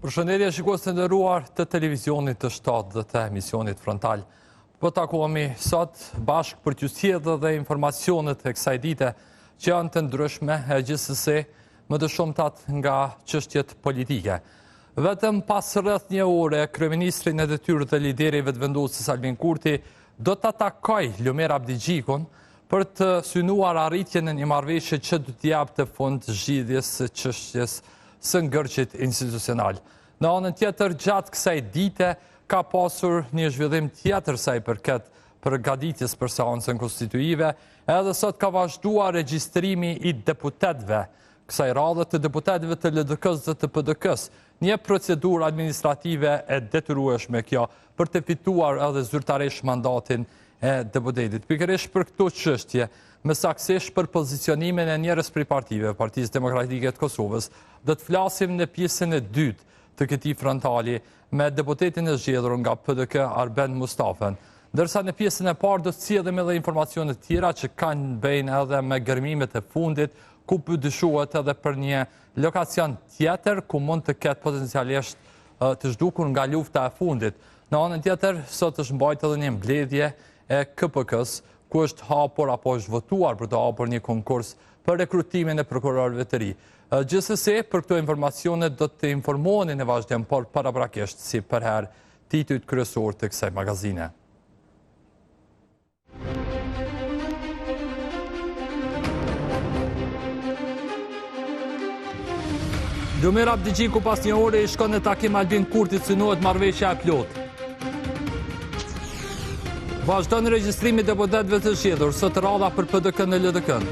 Përshëndetje shikues të nderuar të televizionit të shtatë dhe të emisionit frontal. Po takohemi sot bashkë për t'ju sjellë dhe informacionet e kësaj dite që janë të ndryshme e gjithsesi më të shumtat nga çështjet politike. Vetëm pas rreth një ore, kryeministri në detyrë dhe lideri vetëvendosës Albin Kurti do të takojë Lumer Abdigjikun për të synuar arritjen e një marrëveshje që do t'i japte fund zgjidhjes së çështjes së ngërqit institucional. Në anën tjetër, gjatë kësaj dite, ka pasur një zhvillim tjetër sa i përket përgatitjes për seancën konstituive, edhe sot ka vazhduar regjistrimi i deputetëve, kësaj radhe të deputetëve të LDK-s dhe të PDK-s, një procedurë administrative e detyrueshme kjo për të fituar edhe zyrtarisht mandatin e deputetit. Pikërisht për këto çështje, më saktësisht për pozicionimin e njërës prej partive, Partisë Demokratike të Kosovës, do të flasim në pjesën e dytë të këtij frontali me deputetin e zgjedhur nga PDK Arben Mustafen. Ndërsa në pjesën e parë do të sjellim edhe informacione të tjera që kanë bëjnë edhe me gërmimet e fundit, ku dyshohet edhe për një lokacion tjetër ku mund të ketë potencialisht të zhdukur nga lufta e fundit. Në anën tjetër, sot është mbajtur edhe një mbledhje e KPK-s, ku është hapur apo është votuar për të hapur një konkurs për rekrutimin e prokurorëve të ri. Gjithsesi, për këto informacione do të informoheni në vazhdim, por paraprakisht si përherë titujt kryesor të kësaj magazine. Lumer Abdigjiku pas një ore i shkon në takim Albin Kurti, synohet marrëveshja e plotë. Vazhdon regjistrimi i deputetëve të zgjedhur, sot radha për PDK në LDK-n.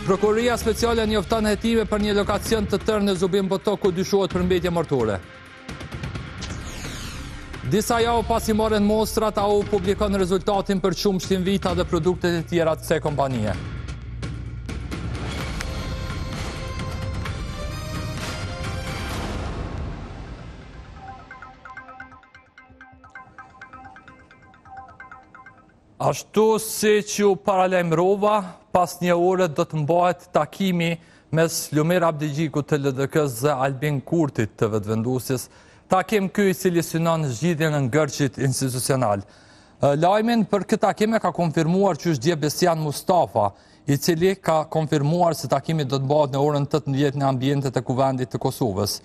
Prokuroria speciale njofton hetime për një lokacion të tërë në Zubin Boto ku dyshohet për mbetje mortore. Disa javë pas i morën mostrat, AU publikon rezultatin për qumshtin vita dhe produktet e tjera të kësaj kompanie. Ashtu si që u paralajmërova, pas një ore do të mbahet takimi mes Lumer Abdigjikut të LDK-s dhe Albin Kurtit të vetëvendosjes, takim ky i cili synon zgjidhjen e ngërqit institucional. Lajmin për këtë takim e ka konfirmuar qysh Besian Mustafa, i cili ka konfirmuar se takimi do të mbahet në orën 18 në ambientet e Kuvendit të Kosovës.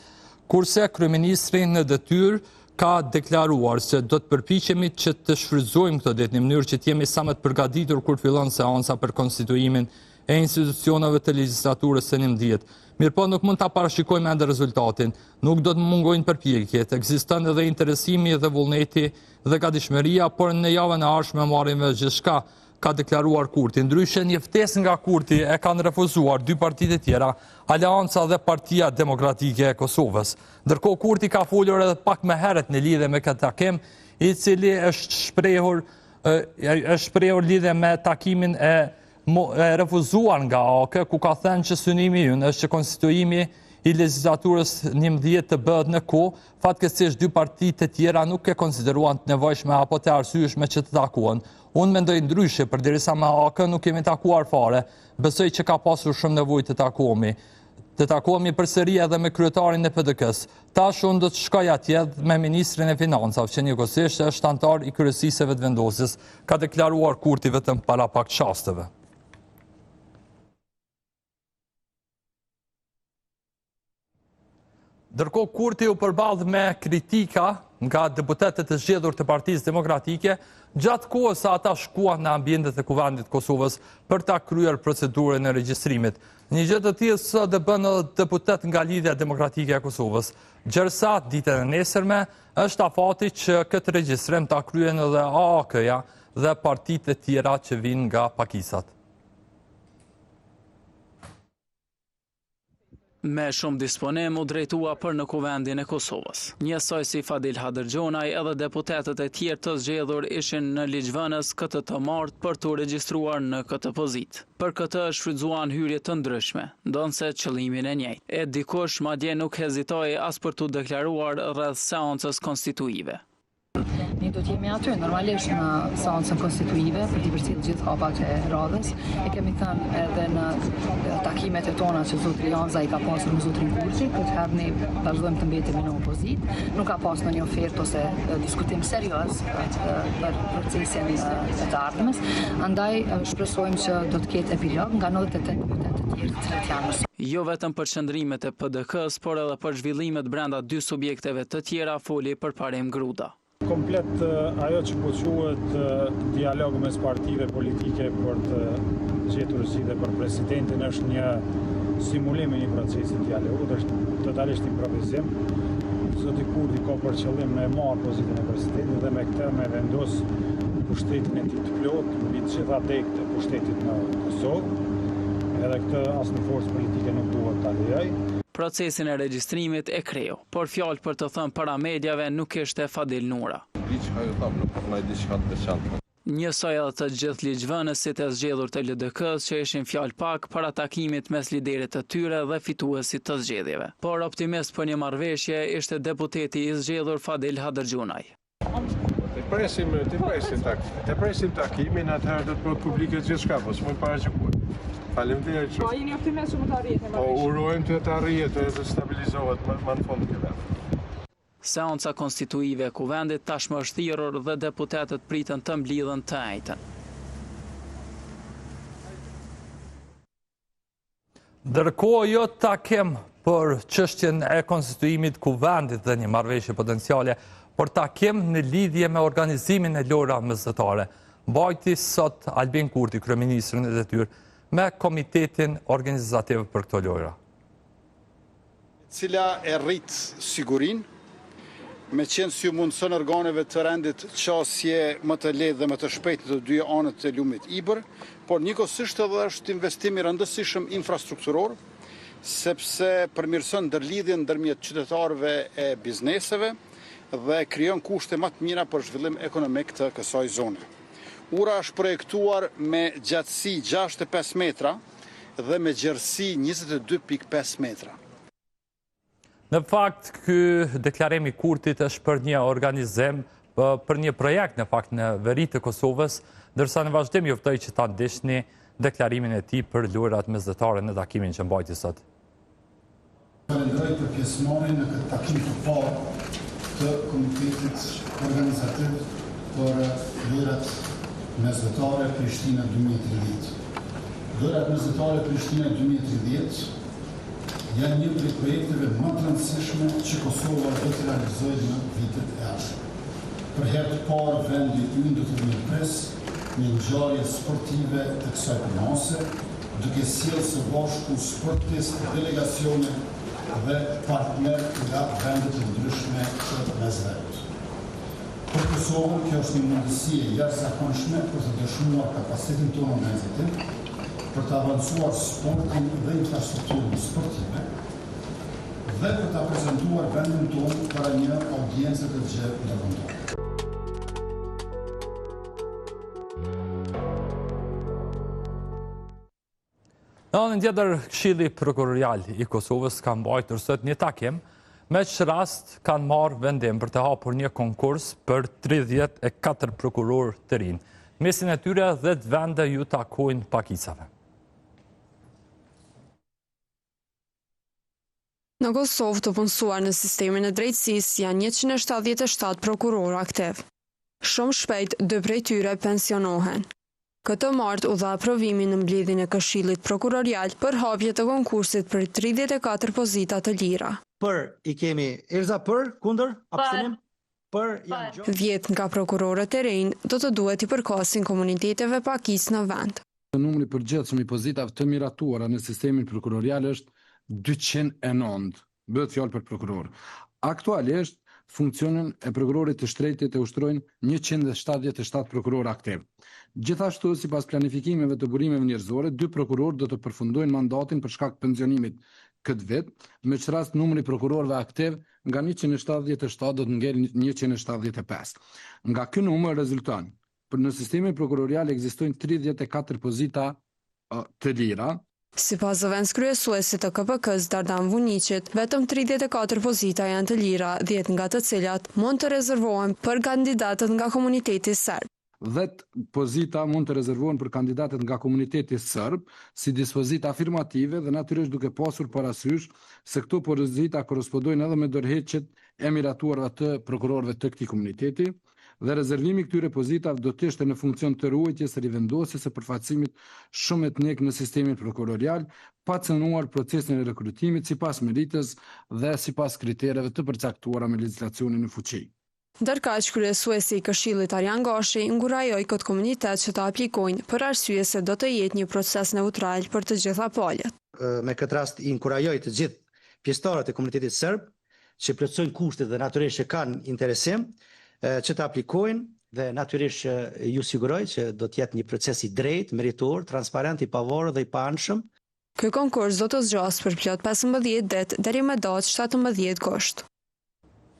Kurse kryeministri në detyrë ka deklaruar se do të përpiqemi që të shfrytëzojmë këtë ditë në mënyrë që të jemi sa më të përgatitur kur fillon seanca për konstituimin e institucioneve të legjislaturës së 19. Mirëpo nuk mund ta parashikojmë ende rezultatin, nuk do të mungojnë përpjekjet, ekziston edhe interesimi dhe vullneti dhe gatishmëria, por në javën e ardhshme marrim me gjithçka, ka deklaruar Kurti. Ndryshe, një ftesë nga Kurti e kanë refuzuar dy partitë e tjera, Aleanca dhe Partia Demokratike e Kosovës. Ndërkohë Kurti ka folur edhe pak më herët në lidhje me këtë takim, i cili është shprehur lidhje me takimin e refuzuar nga AK, ku ka thënë që synimi ynë është që konstituimi i legjislaturës 19 të bëhet në kohë, fatkeqësisht dy partitë e tjera nuk e konsideruan të nevojshme apo të arsyeshme që të takohen. Unë mendoj ndryshe, përderisa me AK nuk kemi takuar fare, besoj që ka pasur shumë nevojë të takohemi. Të takohemi përsëri edhe me kryetarin e PDK-s. Tash unë do të shkoj atje me ministrin e financave, që njëkohësisht është antar i kryesisë së vetëvendosjes, ka deklaruar Kurti vetëm para pak çasteve. Ndërkohë Kurti u përballë me kritika nga deputetët e zgjedhur të Partisë Demokratike, gjatë kohës sa ata shkuan në ambientet e Kuvendit të Kosovës për ta kryer procedurën e regjistrimit. Një gjë të tillë sot bën edhe deputet nga Lidhja Demokratike e Kosovës. Gjërsa ditën e nesërme është afati që këtë regjistrim ta kryen edhe AAK-ja dhe partitë e tjera që vijnë nga pakisat. Me shumë disponim u drejtua për në Kuvendin e Kosovës. Njësoj si Fadil Hadërgjonaj edhe deputetët e tjerë të zgjedhur ishin në ligjvënës këtë të martë për të regjistruar në këtë pozitë. Për këtë shfrytzuan hyrje të ndryshme, ndonse qëllimin e njëjtë. E dikush madje nuk hezitoi as për të deklaruar rreth seancës konstituive. Ne do të jemi aty normalisht në seancën konstituive për të përcjellë gjithë hapat e radhës. E kemi thënë edhe në takimet e tona që zotri Janza i ka pasur me zotrin Kurçi, këtë herë ne vazhdojmë të mbetemi në opozitë. Nuk ka pasur ndonjë ofertë ose diskutim serioz për procesin e të ardhmes. Andaj shpresojmë që do të ketë epilog nga 98 deputet të tjerë të cilët janë në Jo vetëm për qëndrimet e PDK-s, por edhe për zhvillimet brenda dy subjekteve të tjera, foli përparim Gruda. Komplet ajo që po quhet dialog mes partive politike për të gjetur zgjidhje për presidentin është një simulim i një procesi dialogut, është totalisht improvizim. Zoti Kurti ka për qëllim me marrë pozitën e presidentit dhe me këtë me vendos pushtetin e tij të plot mbi të gjitha degët e pushtetit në Kosovë. Edhe këtë asnjë forcë politike nuk duhet ta lejojë. Procesin e regjistrimit e kreu, por fjalë për të thënë para mediave nuk ishte Fadil Nura. Njësoj edhe të gjithë ligjvënësit e zgjedhur të LDK-s që ishin fjalë pak para takimit mes liderit të tyre dhe fituesit të zgjedhjeve. Por optimist për një marrëveshje ishte deputeti i zgjedhur Fadil Hadërgjunaj. Të presim takimin, atëherë do të bëhet publike gjithçka, po s'mund paraqykuar. Faleminderit shumë. Po jeni optimist që mund të arrihet në marrëveshje? Po urojmë të arrihet dhe të stabilizohet më në fund të këtij. Seanca konstituive e kuvendit tashmë është thirrur dhe deputetët pritën të mblidhen të njëjtën. Ndërkohë jo takim për çështjen e konstituimit kuvendit dhe një marrëveshje potenciale, por takim në lidhje me organizimin e lojra mesdhetare. Mbajti sot Albin Kurti, kryeministrin e detyrë, me komitetin organizativ për këto lojra. Cila e rrit sigurin, me qenë si mundëson organeve të rendit qasje më të lehtë dhe më të shpejtë të dy anët të lumit Ibër, por njëkohësisht edhe është investim i rëndësishëm infrastrukturor, sepse përmirëson ndërlidhjen ndërmjet qytetarëve e bizneseve dhe krijon kushte më të mira për zhvillim ekonomik të kësaj zone. Ura është projektuar me gjatësi 65 metra dhe me gjerësi 22.5 metra. Në fakt, ky deklarim i Kurtit është për një organizim, për një projekt në fakt në veri të Kosovës, ndërsa në vazhdim juftoj që ta ndihni deklarimin e tij për lojrat mesdhetare në takimin që mbajti sot. Falenderoj për pjesëmarrjen në këtë takim të parë të Komitetit Organizativ për lojrat mesdhetare Prishtina 2030. Lojrat mesdhetare Prishtina 2030 janë një prej projekteve më të rëndësishme që Kosova do të realizojë në vitet e ardhshme. Për herë të parë vendi ynë do të mirëpres një ngjarje sportive të kësaj prononse, duke sjellë së bashku sportistë, delegacione dhe partnerë nga vendet e ndryshme të mesdheut. Për Kosovën, kjo është një mundësi e jashtëzakonshme për të dëshmuar kapacitetin tonë organizativ, për të avancuar sportin dhe infrastrukturën sportive dhe për të prezentuar vendin tonë para një audiencë të gjerë ndërkombëtare. Në anën tjetër, Këshilli Prokurorial i Kosovës ka mbajtur sot një takim, me që rast kanë marrë vendim për të hapur një konkurs për 34 prokuror të rinj. Mesin e tyre dhe të vende ju takojnë pakicave. Në Kosovë të punësuar në sistemin e drejtësisë janë 177 prokuror aktiv. Shumë shpejt 2 prej tyre pensionohen. Këtë martë u dha aprovimin në mbledhjen e Këshillit Prokurorial për hapje të konkursit për 34 pozita të lira. Për i kemi Erza për, kundër, abstenim, për janë gjë. 10 nga prokurorët e rinj do të duhet i përkasin komuniteteve pakicë në vend. Numri përgjithshëm i pozitave të miratuara në sistemin prokurorial është 209, bëhet fjalë për prokuror. Aktualisht funksionin e prokurorit të shtretit e ushtrojnë 177 prokuror aktiv. Gjithashtu, sipas planifikimeve të burimeve njerëzore, 2 prokuror do të përfundojnë mandatin për shkak pensionimit këtë vit, me që rast numri prokurorëve aktiv nga 177 do të ngel 175. Nga ky numër rezulton, për në sistemin prokurorial ekzistojnë 34 pozita të lira, Sipas zëvendës kryesuesit të KPK-s Dardan Vuniqit, vetëm 34 pozita janë të lira, 10 nga të cilat mund të rezervohen për kandidatët nga komuniteti serb. 10 pozita mund të rezervohen për kandidatët nga komuniteti serb si dispozita afirmative dhe natyrisht duke pasur parasysh se këto pozita korrespondojnë edhe me dorëheqjet e miratuara të prokurorëve të këtij komuniteti dhe rezervimi këtyre pozitave do të ishte në funksion të ruajtjes së rivendosjes së përfaqësimit shumë etnik në sistemin prokurorial, pa cënuar procesin e rekrutimit sipas meritës dhe sipas kritereve të përcaktuara me legjislacionin në fuqi. Ndërkaq, kryesuesi i Këshillit Arjan Gashi inkurajoi këtë komunitet që të aplikojnë për arsye se do të jetë një proces neutral për të gjitha palët. Me këtë rast i inkurajoj të gjithë pjesëtarët e komunitetit serb që plotësojnë kushtet dhe natyrisht që kanë interesim që të aplikojnë dhe natyrisht që ju siguroj që do të jetë një proces i drejtë, meritor, transparent, i pavarur dhe i paanshëm. Ky konkurs do të zgjasë për plot 15 ditë deri më datë 17 gusht.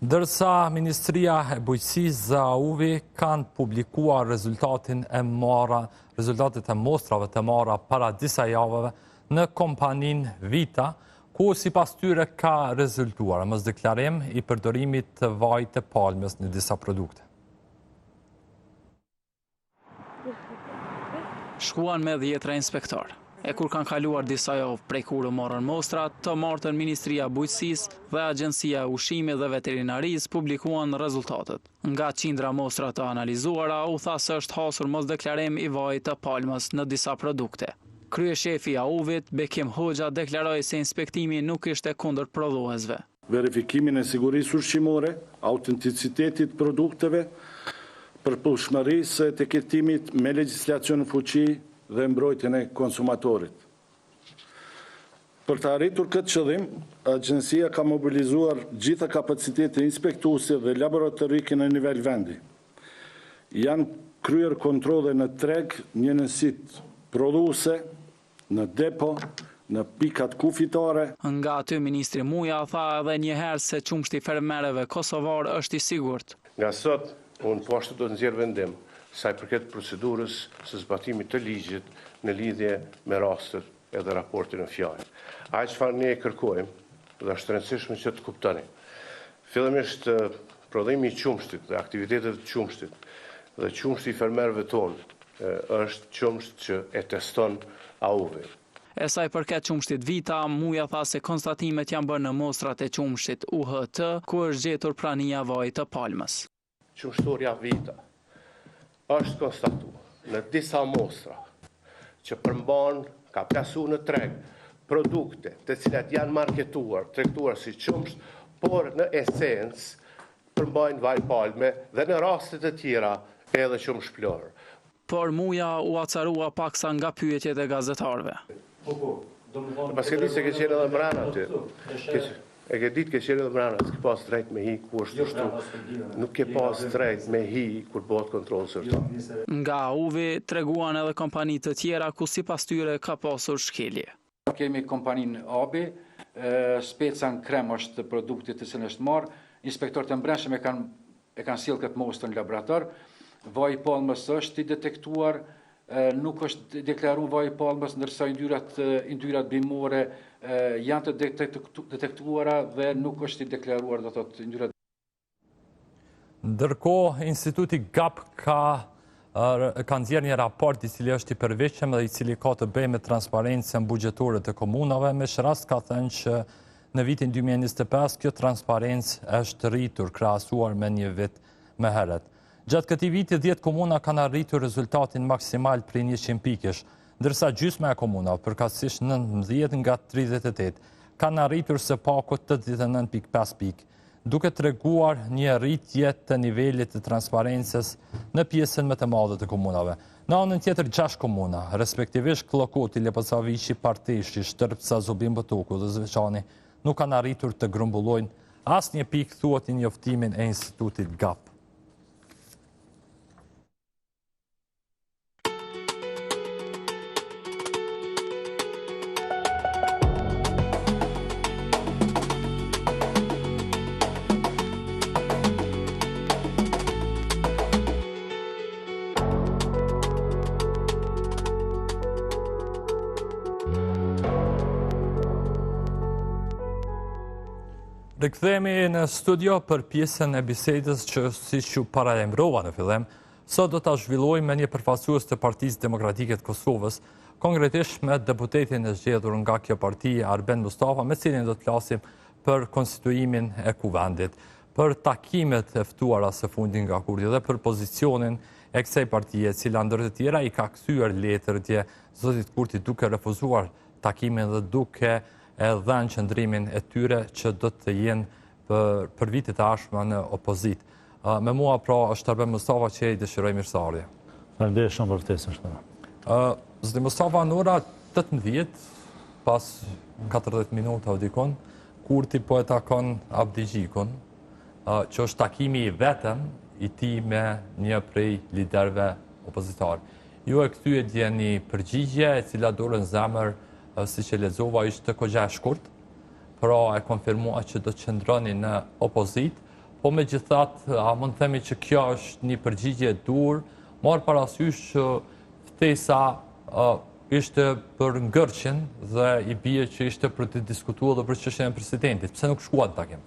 Ndërsa Ministria e Bujqësisë dhe AUV kanë publikuar rezultatet e mostrave të marra para disa javëve në kompaninë Vita, ku sipas tyre ka rezultuar mos deklarim i përdorimit të vajit të palmës në disa produkte. Shkuan me 10 inspektor. E kur kanë kaluar disa javë prej kur u morën mostrat, të martën Ministria e Bujqësisë dhe Agjencia e Ushqimit dhe Veterinarisë publikuan rezultatet. Nga qindra mostra të analizuara, u tha se është hasur mos deklarim i vajit të palmës në disa produkte. Kryeshefi i AUV-it, Bekim Hoxha, deklaroi se inspektimi nuk ishte kundër prodhuesve. Verifikimin e sigurisë ushqimore, autenticitetit produkteve, përputhshmërisë së etiketimit me legjislacion në fuqi dhe mbrojtjen e konsumatorit. Për të arritur këtë qëllim, agjencia ka mobilizuar gjitha kapacitetet inspektuese dhe laboratorike në nivel vendi. Janë kryer kontrolle në treg, një nësit prodhuese, në depo, në pikat kufitare. Nga aty Ministri Muja tha edhe një herë se qumshti fermerëve kosovar është i sigurt. Nga sot, unë po ashtu do të nxjerr vendim sa i përket procedurës së zbatimit të ligjit në lidhje me rastet edhe raportin në fjalë. Ai çfarë ne kërkojmë dhe është rëndësishme që të kuptoni. Fillimisht prodhimi i qumshtit dhe aktivitetet të qumshtit dhe qumshti i fermerëve tonë është qumsht që e teston AUV. E sa i përket qumshtit Vita, Muja tha se konstatimet janë bërë në mostrat e qumshtit UHT, ku është gjetur prania vajit të palmës. Qumshtoria Vita është konstatuar në disa mostra që përmban, ka plasu në treg, produkte të cilat janë marketuar, tregtuar si qumsht, por në esencë përmbajnë vaj palme dhe në rastet e tjera edhe qumsht plor. Por Muja u acarua paksa nga pyetjet e gazetarëve. Pas ke ditë se ke qenë edhe mbrana aty. E ke ditë ke qenë edhe mbrana, s'ke pas drejt me hi ku është shtu. Nuk ke pas drejt me hi kur bëhet kontroll zyrtar. Nga AUV treguan edhe kompani të tjera ku sipas tyre ka pasur shkelje. Kemi kompaninë AB, Specan Krem është produkti të cilën është marrë, inspektorët e mbrëmshëm e kanë sjellë këtë mostrë në laborator. Vaji i palmës është i detektuar, nuk është deklaruar vaji i palmës, ndërsa yndyrat bimore janë të detektuara dhe nuk është i deklaruar do të thotë yndyrat. Ndërkohë, Instituti GAP ka nxjerrë një raport i cili është i përveçëm dhe i cili ka të bëjë me transparencën buxhetore të komunave, me rast ka thënë që në vitin 2025 kjo transparencë është rritur krahasuar me një vit më herët. Gjatë këtij viti 10 komuna kanë arritur rezultatin maksimal prej 100 pikësh, ndërsa gjysma e komunave, përkatësisht 19 nga 38, kanë arritur së paku 89.5 pikë, duke treguar një rritje të nivelit të transparencës në pjesën më të madhe të komunave. Në anën tjetër 6 komuna, respektivisht Klokoti, Leposaviqi, Parteshi, Shtërpca, Zubin Botoku dhe Zveçani, nuk kanë arritur të grumbullojnë asnjë pikë, thuhet në njoftimin e Institutit GAP. Rikthehemi në studio për pjesën e bisedës që siç ju paralajmërova në fillim, sot do ta zhvillojmë me një përfaqësues të Partisë Demokratike të Kosovës, konkretisht me deputetin e zgjedhur nga kjo parti, Arben Mustafa, me cilin do të flasim për konstituimin e kuvendit, për takimet e ftuara së fundit nga Kurti dhe për pozicionin e kësaj partie, e cila ndër të tjera i ka kthyer letër dje zotit Kurti duke refuzuar takimin dhe duke e dhënë qëndrimin e tyre që do të jenë për vitet e ardhshme në opozit. Me mua pra është Arben Mustafa që i dëshiroj mirëseardhje. Faleminderit shumë për ftesën. Zoti Mustafa, në ora 18, pas 40 minuta dikon, Kurti po e takon Abdi Gjikun, që është takimi i vetëm i tij me një prej liderëve opozitar. Ju e kthye dje një përgjigje e cila dorën zemër, si që lexova, ishte kogja e shkurt, pra e konfirmua që do të qëndroni në opozit, po megjithatë, a mund të themi që kjo është një përgjigje e dur, marr parasysh që ftesa ishte për ngërçin dhe i bie që ishte për të diskutuar edhe për çështjen e presidentit. Pse nuk shkuat takim?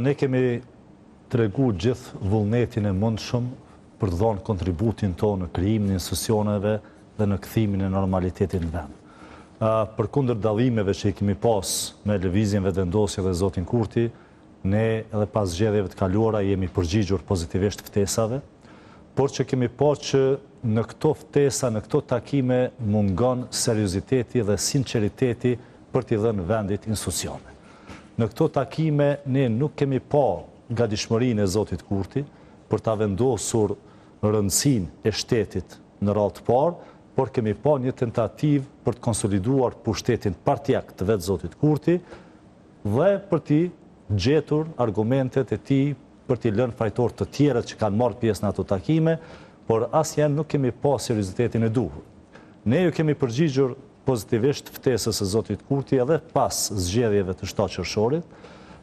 Ne kemi tregu gjithë vullnetin e mundshëm për të dhënë kontributin tonë në krijimin e institucioneve dhe në kthimin e normalitetit në vend. Përkundër dallimeve që i kemi pas me lëvizjen vetëvendosje dhe zotin Kurti, ne edhe pas zgjedhjeve të kaluara jemi përgjigjur pozitivisht ftesave, por që kemi pasur që në këto ftesa, në këto takime mungon serioziteti dhe sinqeriteti për t'i dhënë vendit institucione. Në këto takime ne nuk kemi pa gatishmërinë e zotit Kurti për ta vendosur rëndësinë e shtetit në radhë të parë, por kemi pa një tentativë për të konsoliduar pushtetin partijak të vetë zotit Kurti dhe për t'i gjetur argumentet e tij për t'i lënë fajtor të tjerët që kanë marrë pjesë në ato takime, por asnjëherë nuk kemi pa seriozitetin e duhur. Ne ju kemi përgjigjur pozitivisht ftesës së zotit Kurti edhe pas zgjedhjeve të 7 qershorit.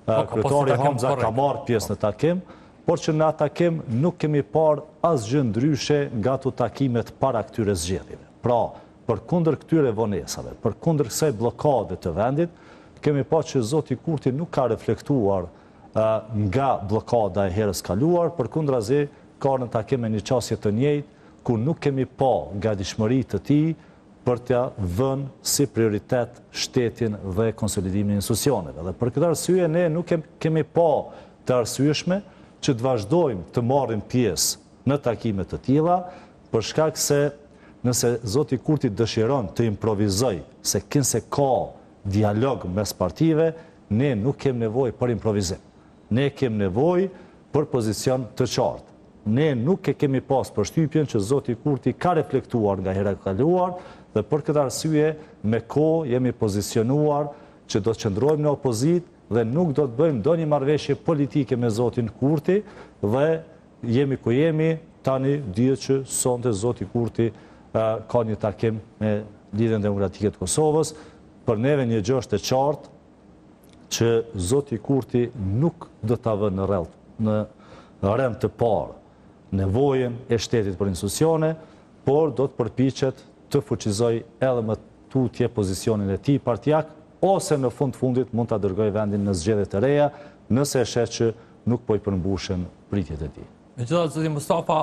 Kryetari Hamza ka marrë pjesë në takim, por që në atë takim nuk kemi parë asgjë ndryshe nga ato takimet para këtyre zgjedhjeve. Pra, përkundër këtyre vonesave, përkundër kësaj bllokade të vendit, kemi pa që zoti Kurti nuk ka reflektuar nga bllokada e herës kaluar, përkundrazi ka në takim një qasje të njëjtë, ku nuk kemi pa gatishmëri të tij për t'ia vënë si prioritet shtetin dhe konsolidimin e institucioneve. Dhe për këtë arsye ne nuk kemi pa të arsyeshme që të vazhdojmë të marrim pjesë në takime të tilla, për shkak se nëse zoti Kurti dëshiron të improvizoj se kinse ka dialog mes partive, ne nuk kemi nevojë për improvizim. Ne kemi nevojë për pozicion të qartë. Ne nuk e kemi pas përshtypjen që zoti Kurti ka reflektuar nga hera e kaluar dhe për këtë arsye me kohë jemi pozicionuar që do të qëndrojmë në opozit dhe nuk do të bëjmë ndonjë marrëveshje politike me zotin Kurti dhe jemi ku jemi, tani dihet që sonte zoti Kurti ka një takim me Lidhjen Demokratike të Kosovës. Për neve një gjë është e qartë që zoti Kurti nuk do ta vënë në rend të parë nevojën e shtetit për institucione, por do të përpiqet të fuqizoj edhe më tutje pozicionin e tij partijak, ose në fundit mund ta dërgojë vendin në zgjedhje të reja, nëse e sheh që nuk po i përmbushen pritjet e tij. Megjithatë, zoti Mustafa,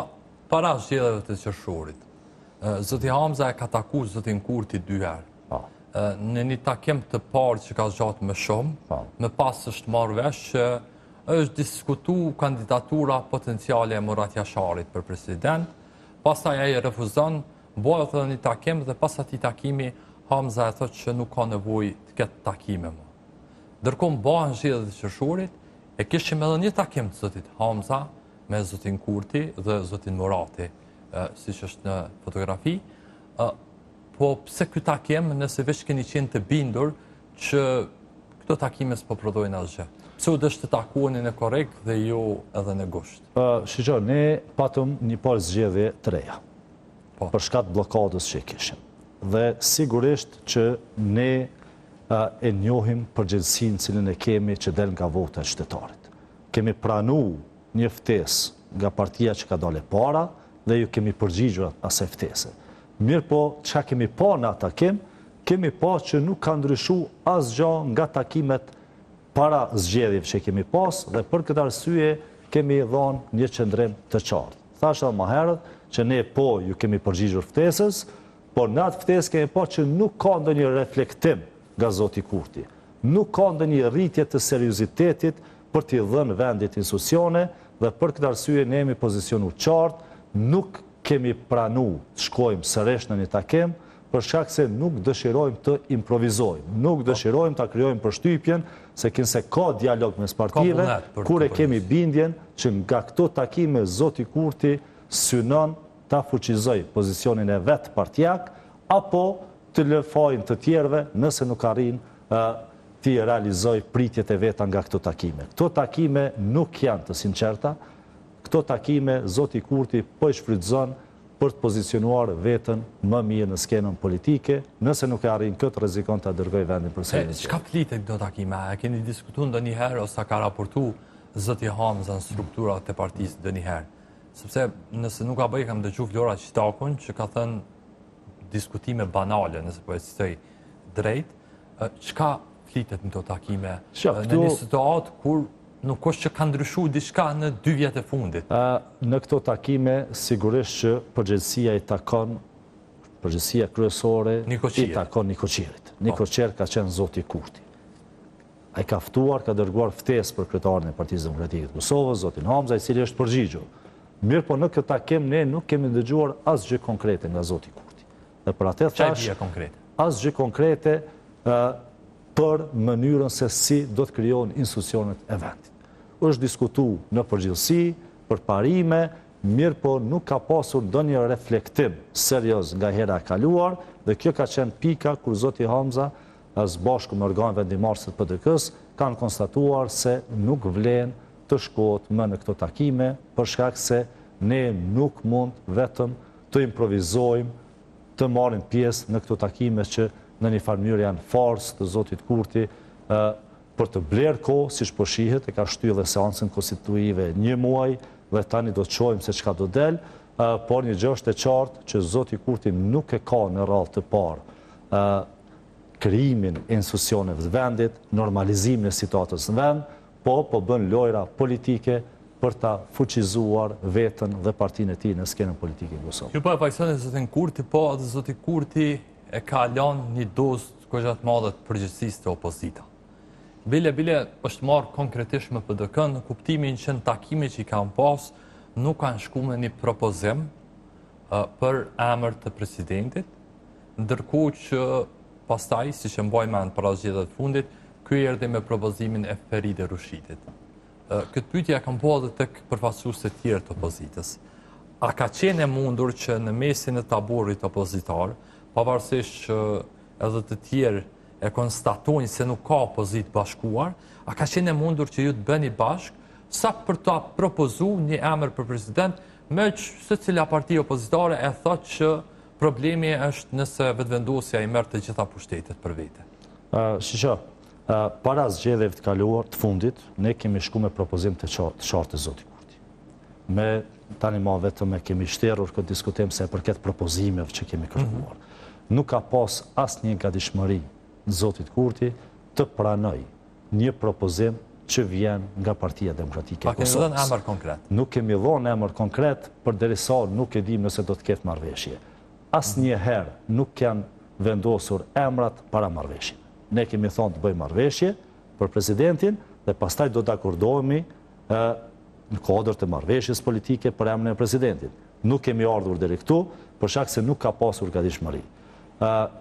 para zgjedhjeve të qershorit, zoti Hamza e ka takuar zotin Kurti 2 herë. Në një takim të parë që ka zgjatur më shumë, më pas është marrë vesh që është diskutuar kandidatura potenciale e Murat Jasharit për president, pastaj ai refuzon, bëhet edhe një takim dhe pas atij takimi Hamza e thotë që nuk ka nevojë të ketë takime më. Ndërkohë bëhen zgjedhjet e qershorit, e kishim edhe një takim të zotit Hamza me zotin Kurti dhe zotin Murati, siç është në fotografi. Po pse ky takim nëse veç keni qenë të bindur që këto takime s'po prodhojnë asgjë? Pse u dështë të takuani në korrekt dhe jo edhe në gusht? Shiko, ne patëm një parë zgjedhje të reja, për shkak të bllokadës që kishim. Dhe sigurisht që ne e njohim përgjegjësinë cilën e kemi që del nga vota e shtetarit. Kemi pranuar një ftesë nga partia që ka dalë para dhe ju kemi përgjigjur asaj ftese. Mirë po, çka kemi pa në takim, kemi pa që nuk ka ndryshuar asgjë nga takimet para zgjedhjeve që kemi pas dhe për këtë arsye kemi dhënë një qëndrim të qartë. Thashë edhe më herët që ne po ju kemi përgjigjur ftesës, por në atë ftesë kemi pa që nuk ka ndonjë reflektim nga zoti Kurti. Nuk ka ndonjë rritje të seriozitetit për t'i dhënë vendit institucione dhe për këtë arsye ne jemi pozicionu qartë, nuk kemi pranu të shkojmë sërish në një takim, për shkak se nuk dëshirojmë të improvizojmë, nuk dëshirojmë të krijojmë përshtypjen se kinse ka dialog mes partive, kur e kemi bindjen që nga këto takime zoti Kurti synon ta fuqizoj pozicionin e vet partijak, apo të lë fajin të tjerëve nëse nuk arrin ti realizoj pritjet e veta nga këto takime. Këto takime nuk janë të sinqerta, këto takime zoti Kurti po i shfrytëzon për të pozicionuar vetën më mirë në skenën politike, nëse nuk e arrin këtë rrezikon ta dërgoj vendin për së Çka flitet këto takime? A keni diskutuar ndonjëherë ose ka raportu zoti Hamza në strukturat e partisë ndonjëherë? Sepse nëse nuk ka bëj kam dëgju Flora Qitakun që ka thënë diskutime banale, nëse po e citoj drejt, çka flitet në këto takime? Në një situatë kur nuk është që ka ndryshu diçka në 2 vjet e fundit. Në këto takime, sigurisht që përgjegjësia kryesore i takon Nikoqirit. Nikoqir ka qenë zoti Kurti. Ai ka ftuar, ka dërguar ftesë për kryetarin e Partisë Demokratike të Kosovës, zotin Hamza, i cili është përgjigjur. Mirë, po në këtë takim ne nuk kemi dëgjuar asgjë konkrete nga zoti Kurti. Dhe për atë thash, asgjë konkrete për mënyrën se si do të krijohen institucionet e vendit. Është diskutu në përgjithësi, për parime, mirë po nuk ka pasur ndonjë reflektim serioz nga hera e kaluar, dhe kjo ka qenë pika kur zoti Hamza, së bashku me organet vendimmarrëse të PDK-s, kanë konstatuar se nuk vlen të shkohet më në këto takime, për shkak se ne nuk mund vetëm të improvizojmë, të marrim pjesë në këto takime që në një farë mënyrë janë farsë të zotit Kurti, për të blerë kohë, siç po shihet, e ka shtyllë dhe seancën konstituive 1 muaj, dhe tani do të shohim se çka do del, por një gjë është e qartë që zoti Kurti nuk e ka në radhë të parë krijimin e institucioneve të vendit, normalizimin e situatës në vend, po bën lojra politike për ta fuqizuar vetën dhe partinë e tij në skenën politike në Kosovë. Ju po e paksoni zotin Kurti, po atë zoti Kurti e ka lënë një dozë të kogjat madhe të përgjegjësisë të opozita. Bile është marrë konkretisht me PDK-n në kuptimin që në takime që i kanë pas nuk kanë shku me një propozim për emër të presidentit, ndërkohë që pastaj, si që mbaj mend para zgjedhjeve të fundit, ky erdhi me propozimin e Feride Rushitit. Këtë pyetje kam po edhe tek përfaqësuesit e tjerë të opozitës. A ka qenë e mundur që në mesin e taborit opozitar, pavarësisht që edhe të tjerë e konstatojnë se nuk ka opozit bashkuar, a ka qenë e mundur që ju të bëni bashk, sa për ta propozu një emër për president, me që se cila parti opozitare e thot që problemi është nëse vetëvendosja i merr të gjitha pushtetet për vete. Shiqo, para zgjedhjeve të kaluar të fundit, ne kemi shku me propozim të qartë të zotit Kurti. Me tani ma vetëm e kemi shterur këtë diskutim se përket propozimeve që kemi kërkuar. Nuk ka pas asnjë gatishmëri zotit Kurti të pranoj një propozim që vjen nga Partia Demokratike e Kosovës. Pa kemi dhënë emër konkret? Nuk kemi dhënë emër konkret, përderisa nuk e dim nëse do të ketë marrëveshje. Asnjëherë nuk janë vendosur emrat para marrëveshjeve. Ne kemi thonë të bëjmë marrëveshje për presidentin dhe pastaj do të akordohemi në kodër të marrëveshjes politike për emrin e presidentit. Nuk kemi ardhur deri këtu, për shkak se nuk ka pasur gatishmëri.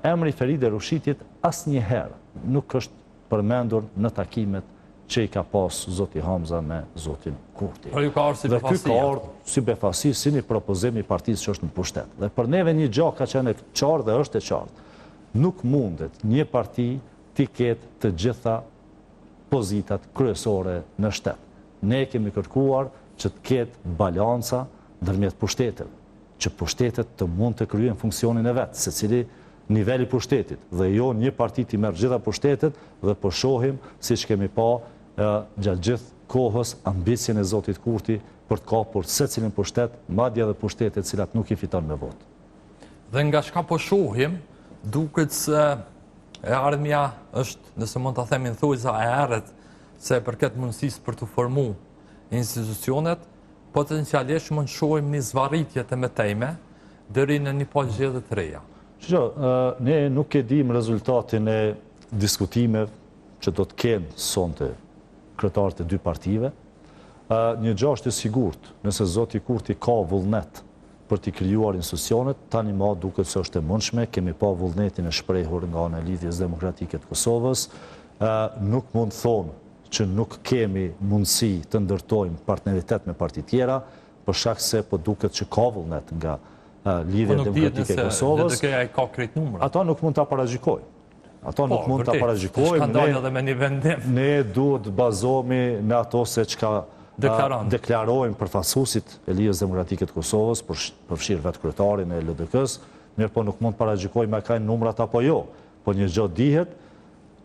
Emri Feride Rushitit asnjëherë nuk është përmendur në takimet që i ka pas zoti Hamza me zotin Kurti. Por ju ka ardhur si befasi. Dhe ky ka ardhur si befasi, si një propozim i partisë që është në pushtet. Dhe për neve një gjë ka qenë e qartë dhe është e qartë. Nuk mundet një parti të ketë të gjitha pozitat kryesore në shtet. Ne kemi kërkuar që të ketë balanca ndërmjet pushteteve, që pushtetet të mund të kryejnë funksionin e vet, secili niveli pushtetit, dhe jo një parti të merr gjitha pushtetet dhe po shohim, siç kemi pa gjatë gjithë kohës, ambicien e zotit Kurti për të kapur secilin pushtet, madje edhe pushtetet cilat nuk i fiton me votë. Dhe nga çka po shohim, duket se e ardhmja është, nëse mund ta themi thujza, e errët se përket mundësisë për të formu institucionet, potencialisht mund shohim një zvarritje të mëtejme deri në një palë zgjedhje të reja. Ne nuk e dim rezultatin e diskutimeve që do të kenë sonte kryetarët e dy partive. Një gjë është e sigurt, nëse zoti Kurti ka vullnet për t'i krijuar institucionet, tani më duket se është e mundshme, kemi pa vullnetin e shprehur nga ana e Lidhjes Demokratike të Kosovës, nuk mund thonë që nuk kemi mundësi të ndërtojmë partneritet me parti tjera, për shkak se po duket që ka vullnet nga Lidhja Demokratike e Kosovës. Ato nuk mund ta paragjykojmë. Ne duhet të bazohemi në ato se çka deklarojnë përfaqësuesit e Lidhjes Demokratike të Kosovës, përfshirë vetë kryetarin e LDK-s, mirë po nuk mund të paragjykojmë me kanë numrat apo jo. Po një gjë dihet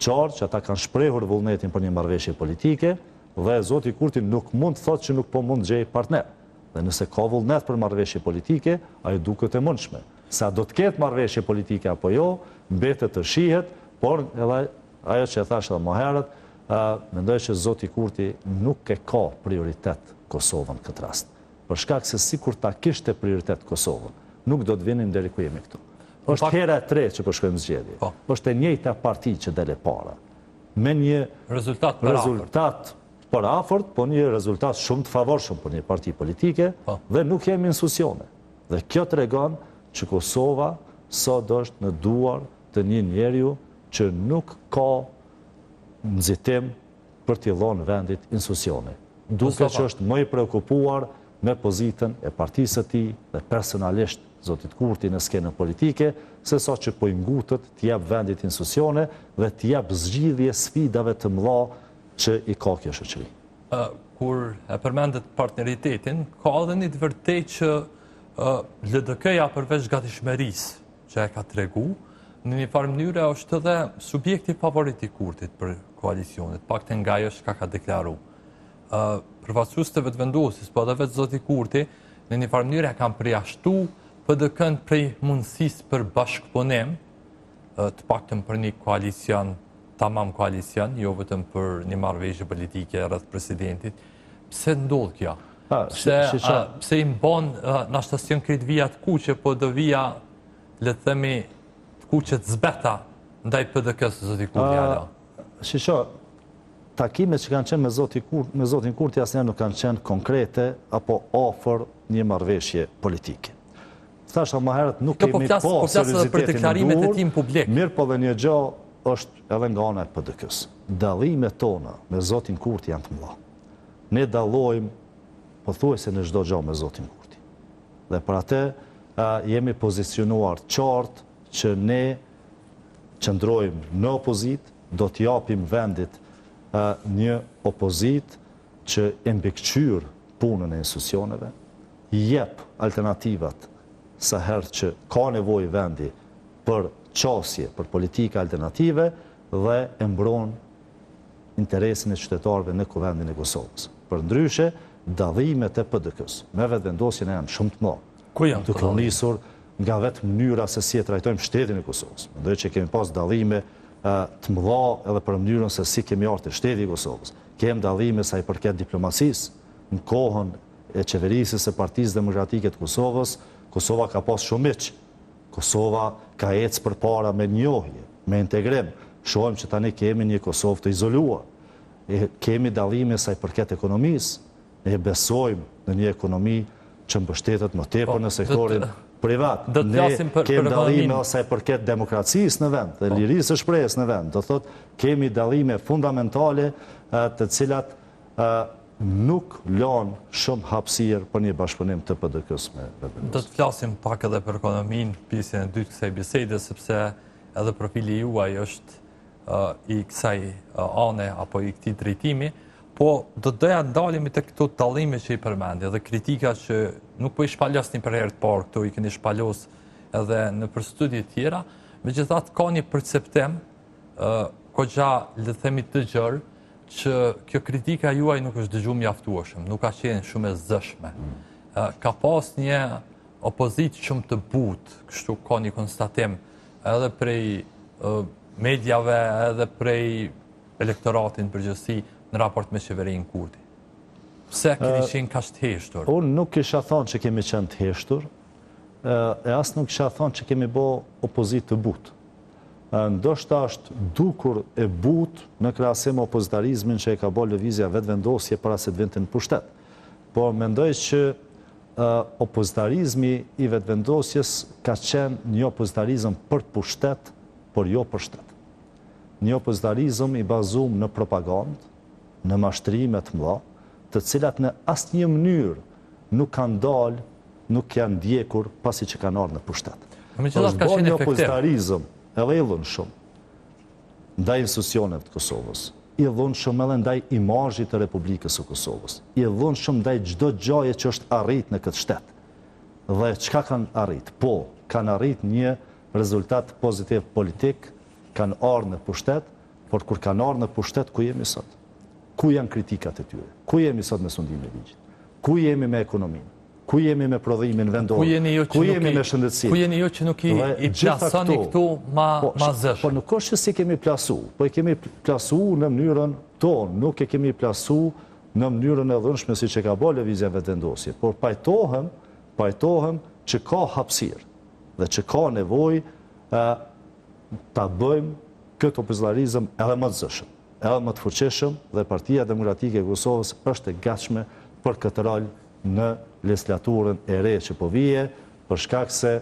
qartë që ata kanë shprehur vullnetin për një marrëveshje politike dhe zoti Kurti nuk mund të thotë që nuk po mund gjej partner. Dhe nëse ka vullnet për marrëveshje politike, ajo duket e mundshme. Sa do të ketë marrëveshje politike apo jo, mbetet të shihet, por edhe ajo që e thash edhe më herët, mendoj që zoti Kurti nuk e ka prioritet Kosovën këtë rast. Për shkak se sikur ta kishte prioritet Kosovën, nuk do të vinim deri ku jemi këtu. Është hera e tretë që po shkojmë zgjedhje. Është e njëjta parti që dele para. Me një rezultat për afërt, po një rezultat shumë të favorshëm për një parti politike dhe nuk jemi në institucione. Dhe kjo tregon që Kosova sot është në duar të një njeriu që nuk ka nxitim për t'i dhënë vendit institucione. Duket që është më i preokupuar me pozitën e partisë së tij dhe personalisht zotit Kurti në skenën politike, se sa që po i ngutët t'jap vendit institucione dhe t'jap zgjidhje sfidave të mëdha që i ka kjo shoqëri. Kur e përmendet partneritetin, ka edhe një të vërtetë që LDK-ja përveç gatishmërisë që e ka tregu, në një farë mënyrë është edhe subjekti favorit i Kurtit për koalicionit, paktën nga ajo që ka deklaruar. Përfaqësues të vetëvendosis, po edhe vetë zoti Kurti, në një farë mënyrë e kanë përjashtuar PD-kën prej mundësisë për bashkëpunim, të paktën për një koalicion, tamam koalicion, jo vetëm për një marrëveshje politike rreth presidentit. Pse ndodh kjo? Pse i mbon në shtacion këtë vija të kuqe, po do vija, le të themi, të kuqe të zbeta ndaj PD-kës zoti Kurti ala? Shisho, takimet që kanë qenë me zotin Kurti asnjëherë nuk kanë qenë konkrete apo afër një marrëveshje politike. Thashë më herët nuk kemi po seriozitetin në dur, mirë po dhe një gjë është edhe nga ana e PD-kës. Dallimet tona me zotin Kurti janë të mëdha. Ne dallojmë pothuajse në çdo gjë me zotin Kurti. Dhe për atë jemi pozicionuar qartë që ne qëndrojmë në opozitë, do të japim vendit një opozitë që e mbikëqyr punën e institucioneve, jep alternativat sa herë që ka nevojë vendi për qasje, për politika alternative dhe e mbron interesin e qytetarëve në kuvendin e Kosovës. Përndryshe, dallimet e PD-kës me vetëvendosjen janë shumë të mëdha. Të kronisur nga vetë mënyra se si e trajtojmë shtetin e Kosovës. Mendoj që kemi pas dallime të mëdha edhe për mënyrën se si kemi ardhur te shteti i Kosovës. Kemi dallime sa i përket diplomacisë në kohën e qeverisë së Partisë Demokratike të Kosovës. Kosova ka pas shumë miq. Kosova ka ecë përpara me njohje, me integrim. Shohim që tani kemi një Kosovë të izoluar. Kemi dallime sa i përket ekonomisë. Ne besojmë në një ekonomi që mbështetet më tepër në sektorin privat. Ne kemi dallime sa i përket demokracisë në vend, dhe lirisë së shprehjes në vend. Do thotë kemi dallime fundamentale të cilat nuk lanë shumë hapësirë për një bashkëpunim të PD-kës me vetëvendosjen. Do të flasim pak edhe për ekonominë, pjesën e dytë kësaj bisede, sepse edhe profili juaj është i kësaj ane apo i këtij drejtimi, po do të doja ndalemi te këto dallime që i përmendje dhe kritika që nuk po i shpalosni për herë të parë, këto i keni shpalos edhe në për studie të tjera, megjithatë ka një perceptim goxha le të themi të gjerë që kjo kritika juaj nuk është dëgjuar mjaftueshëm, nuk ka qenë shumë e zëshme. Ka pas një opozitë shumë të butë, kështu ka një konstatim edhe prej mediave, edhe prej elektoratin përgjithësi në raport me qeverinë Kurti? Pse keni qenë kaq të heshtur? Unë nuk kisha thonë që kemi qenë të heshtur, e as nuk kisha thonë që kemi bo opozitë të butë. Ndoshta është dukur e butë në krahasim opozitarizmin që e ka bo lëvizja vetëvendosje para se të vinte në pushtet. Por mendoj që opozitarizmi i vetëvendosjes ka qenë një opozitarizm për pushtet, por jo për shtet. Një opozitarizm i bazum në propagandë, në mashtrimet mëdha, të cilat në asnjë mënyrë nuk kanë dalë, nuk janë ndjekur pasi që kanë ardhur në pushtet. Është bërë një opozitarizëm edhe i dhunshëm ndaj institucioneve të Kosovës, i dhunshëm edhe ndaj imazhit të Republikës së Kosovës, i dhunshëm ndaj çdo gjaje që është arrit në këtë shtet. Dhe çka kanë arrit? Po, kanë arrit një rezultat pozitiv politik, kanë ardhur në pushtet, por kur kanë ardhur në pushtet, ku jemi sot? Ku janë kritikat e tyre? Ku jemi sot me sundimin e ligjit? Ku jemi me ekonominë? Ku jemi me prodhimin vendor? Ku jemi me shëndetësinë? Ku jeni ju që nuk i plasoni këtu ma zësh? Po nuk është që si kemi plasu, po i kemi plasu në mënyrën tonë, nuk e kemi plasu në mënyrën e dhunshme si që ka bo lëvizja vetëvendosje, por pajtohem që ka hapësirë dhe që ka nevojë ta bëjmë këtë opozitarizëm edhe më të zëshëm, edhe më të fuqishëm, dhe Partia Demokratike e Kosovës është e gatshme për këtë rol në legislaturën e re që po vije, për shkak se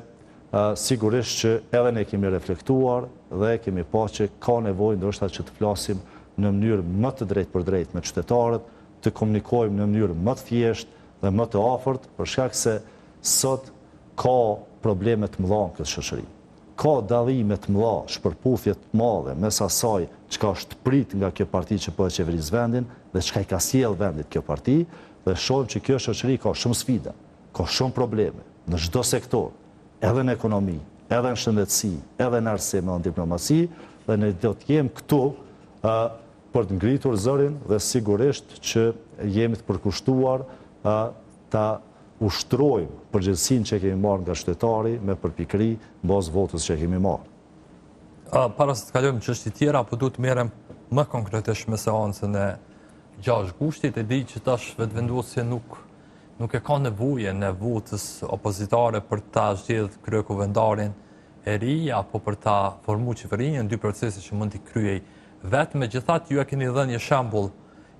sigurisht që edhe ne kemi reflektuar dhe kemi pa që ka nevojë ndoshta që të flasim në mënyrë më të drejtë për drejtë me qytetarët, të komunikojmë në mënyrë më të thjeshtë dhe më të afërt, për shkak se sot ka probleme të mëdha në këtë shoqëri. Ka dallime të mëdha, shpërputhje të mëdha mes asaj çka është prit nga kjo parti që po e qeveris vendin dhe çka i ka sjell vendit kjo parti, dhe shohim që kjo shoqëri ka shumë sfida, ka shumë probleme në çdo sektor, edhe në ekonomi, edhe në shëndetësi, edhe në arsim dhe në diplomaci, dhe ne do të jemi këtu për të ngritur zërin dhe sigurisht që jemi të përkushtuar ta ushtrojmë përgjegjësinë që kemi marrë nga qytetari me përpikëri bazë votës që kemi marrë. Para se të kalojmë çështje tjera, po duhet të merrem më konkretisht me seancën e 6 gushtit, e di që tash vetëvendosja nuk e ka nevojë në votës opozitare për ta zgjedhur kryekuvendarin e ri apo për ta formuar qeverinë, dy procese që mund t'i kryej vetë. Megjithatë, ju e keni dhënë një shembull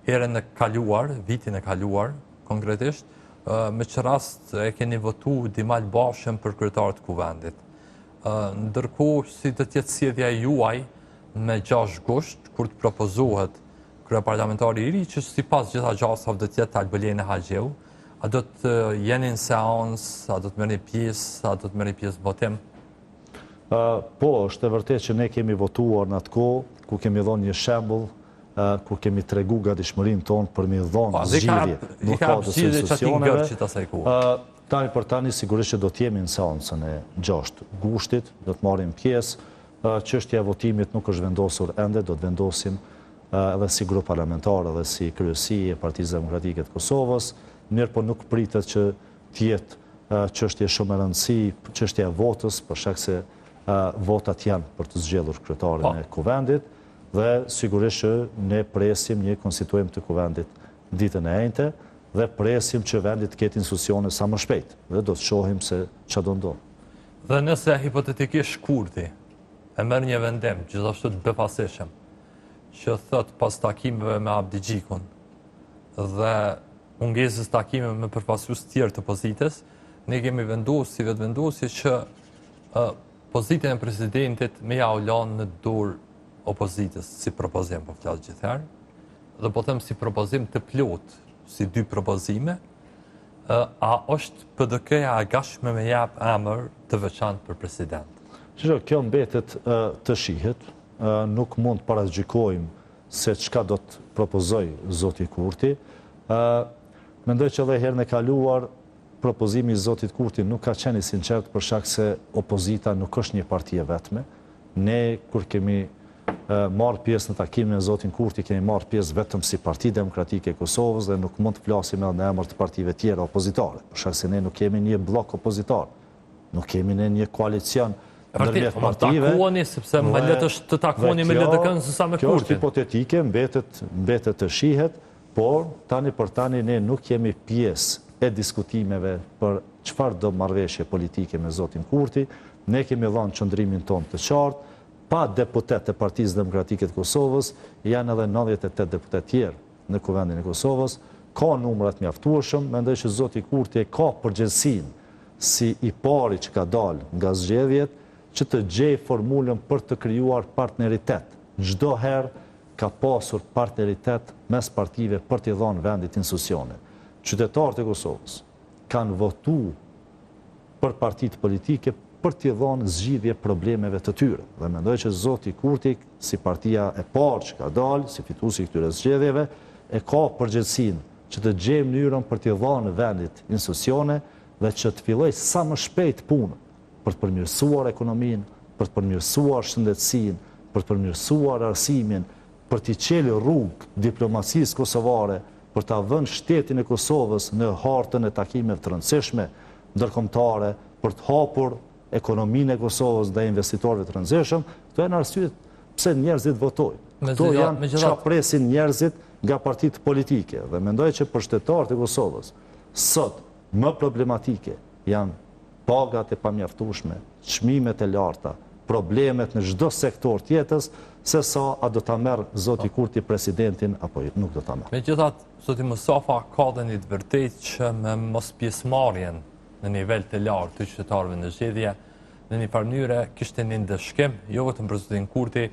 herën e kaluar, vitin e kaluar konkretisht, me që rast e keni votu Dimal Bashën për kryetar të kuvendit. Ndërkohë, si të tjetë sjellja juaj me 6 gusht, kur të propozohet kryeparlamentari i ri, që sipas gjitha gjasave do të jetë Albëlene Haxheu, a do të jeni në seancë, a do të merrni pjesë, a do të merrni pjesë në votim? Po, është e vërtetë që ne kemi votuar në atë kohë, ku kemi dhënë një shembull, ku kemi tregu gatishmërinë tonë për mi dhënë zgjidhje në kodës së institucioneve. Tani për tani sigurisht që do të jemi në seancën e 6 gushtit, do të marrim pjesë. Çështja e votimit nuk është vendosur ende, do të vendosim edhe si grup parlamentar edhe si kryesi e Partisë Demokratike të Kosovës, mirë po nuk pritet që të jetë çështje shumë e rëndësishme, çështja e votës, për shkak se votat janë për të zgjedhur kryetarin e kuvendit, dhe sigurisht që ne presim një konstituim të kuvendit ditën e njëjtë dhe presim që vendit të ketë institucione sa më shpejt dhe do të shohim se çfarë do ndodhë. Dhe nëse hipotetikisht Kurti e merr një vendim gjithashtu të befasishëm që thot pas takimeve me Abdi Xhikun dhe mungesës takimeve me përfaqësues tjerë të opozitës, ne kemi vendosur si vetëvendosje që pozitën e presidentit me ja u lënë në dorë opozitës si propozim, po flas gjithherë, dhe po them si propozim të plot, si dy propozime, a është PDK-ja e gatshme me jap emër të veçantë për president? Kjo mbetet të shihet, nuk mund të parasgjykojmë se çka do të propozoj zoti Kurti. Mendoj që edhe herën e kaluar propozimi i zotit Kurti nuk ka qenë i sinqert për shkak se opozita nuk është një parti e vetme. Ne kur kemi marrë pjesë në takimin e zotin Kurti, kemi marrë pjesë vetëm si Parti Demokratike e Kosovës dhe nuk mund të flasim edhe në emër të partive tjera opozitare, për shkak se ne nuk kemi një blok opozitar, nuk kemi ne një koalicion ndërmjet partive. Takuani, sepse më letë është të takuani me LDK-n se sa me Kjo është Kurtin. hipotetike, mbetet të shihet, por tani për tani ne nuk jemi pjesë e diskutimeve për çfarë do marrëveshje politike me zotin Kurti. Ne kemi dhënë qëndrimin tonë të qartë, pa deputet të Partisë Demokratike të Kosovës, janë edhe 98 deputet tjerë në Kuvendin e Kosovës, ka numrat mjaftueshëm, mendoj që zoti Kurti ka përgjegjësinë si i pari që ka dalë nga zgjedhjet, që të gjej formulën për të krijuar partneritet. Çdo herë ka pasur partneritet mes partive për t'i dhënë vendit institucione. Qytetarët e Kosovës kanë votuar për partitë politike për t'i dhënë zgjidhje problemeve të tyre. Dhe mendoj që zoti Kurti, si partia e parë që ka dalë, si fituesi i këtyre zgjedhjeve, e ka përgjegjësinë që të gjejë mënyrën për t'i dhënë vendit institucione dhe që të fillojë sa më shpejt punën për të përmirësuar ekonominë, për të përmirësuar shëndetësinë, për të përmirësuar arsimin, për t'i qelë rrugë diplomacisë kosovare, për ta vënë shtetin e Kosovës në hartën e takimeve të rëndësishme ndërkombëtare, për të hapur ekonominë e Kosovës dhe investitorëve të rëndësishëm. Këto janë arsyet pse njerëzit votojnë. Këto janë çka presin njerëzit nga partitë politike. Dhe mendoj që për shtetarët e Kosovës sot më problematike janë pagat e pamjaftueshme, çmimet e larta, problemet në çdo sektor të jetës, se sa a do ta merr zoti Kurti presidentin apo nuk do ta merr. Megjithatë, zoti Mustafa ka dhënë të vërtetë që me mos pjesëmarrjen në nivel të lartë të qytetarëve në zgjedhje, në një farë mënyrë kishte një ndëshkim, jo vetëm për zotin Kurti,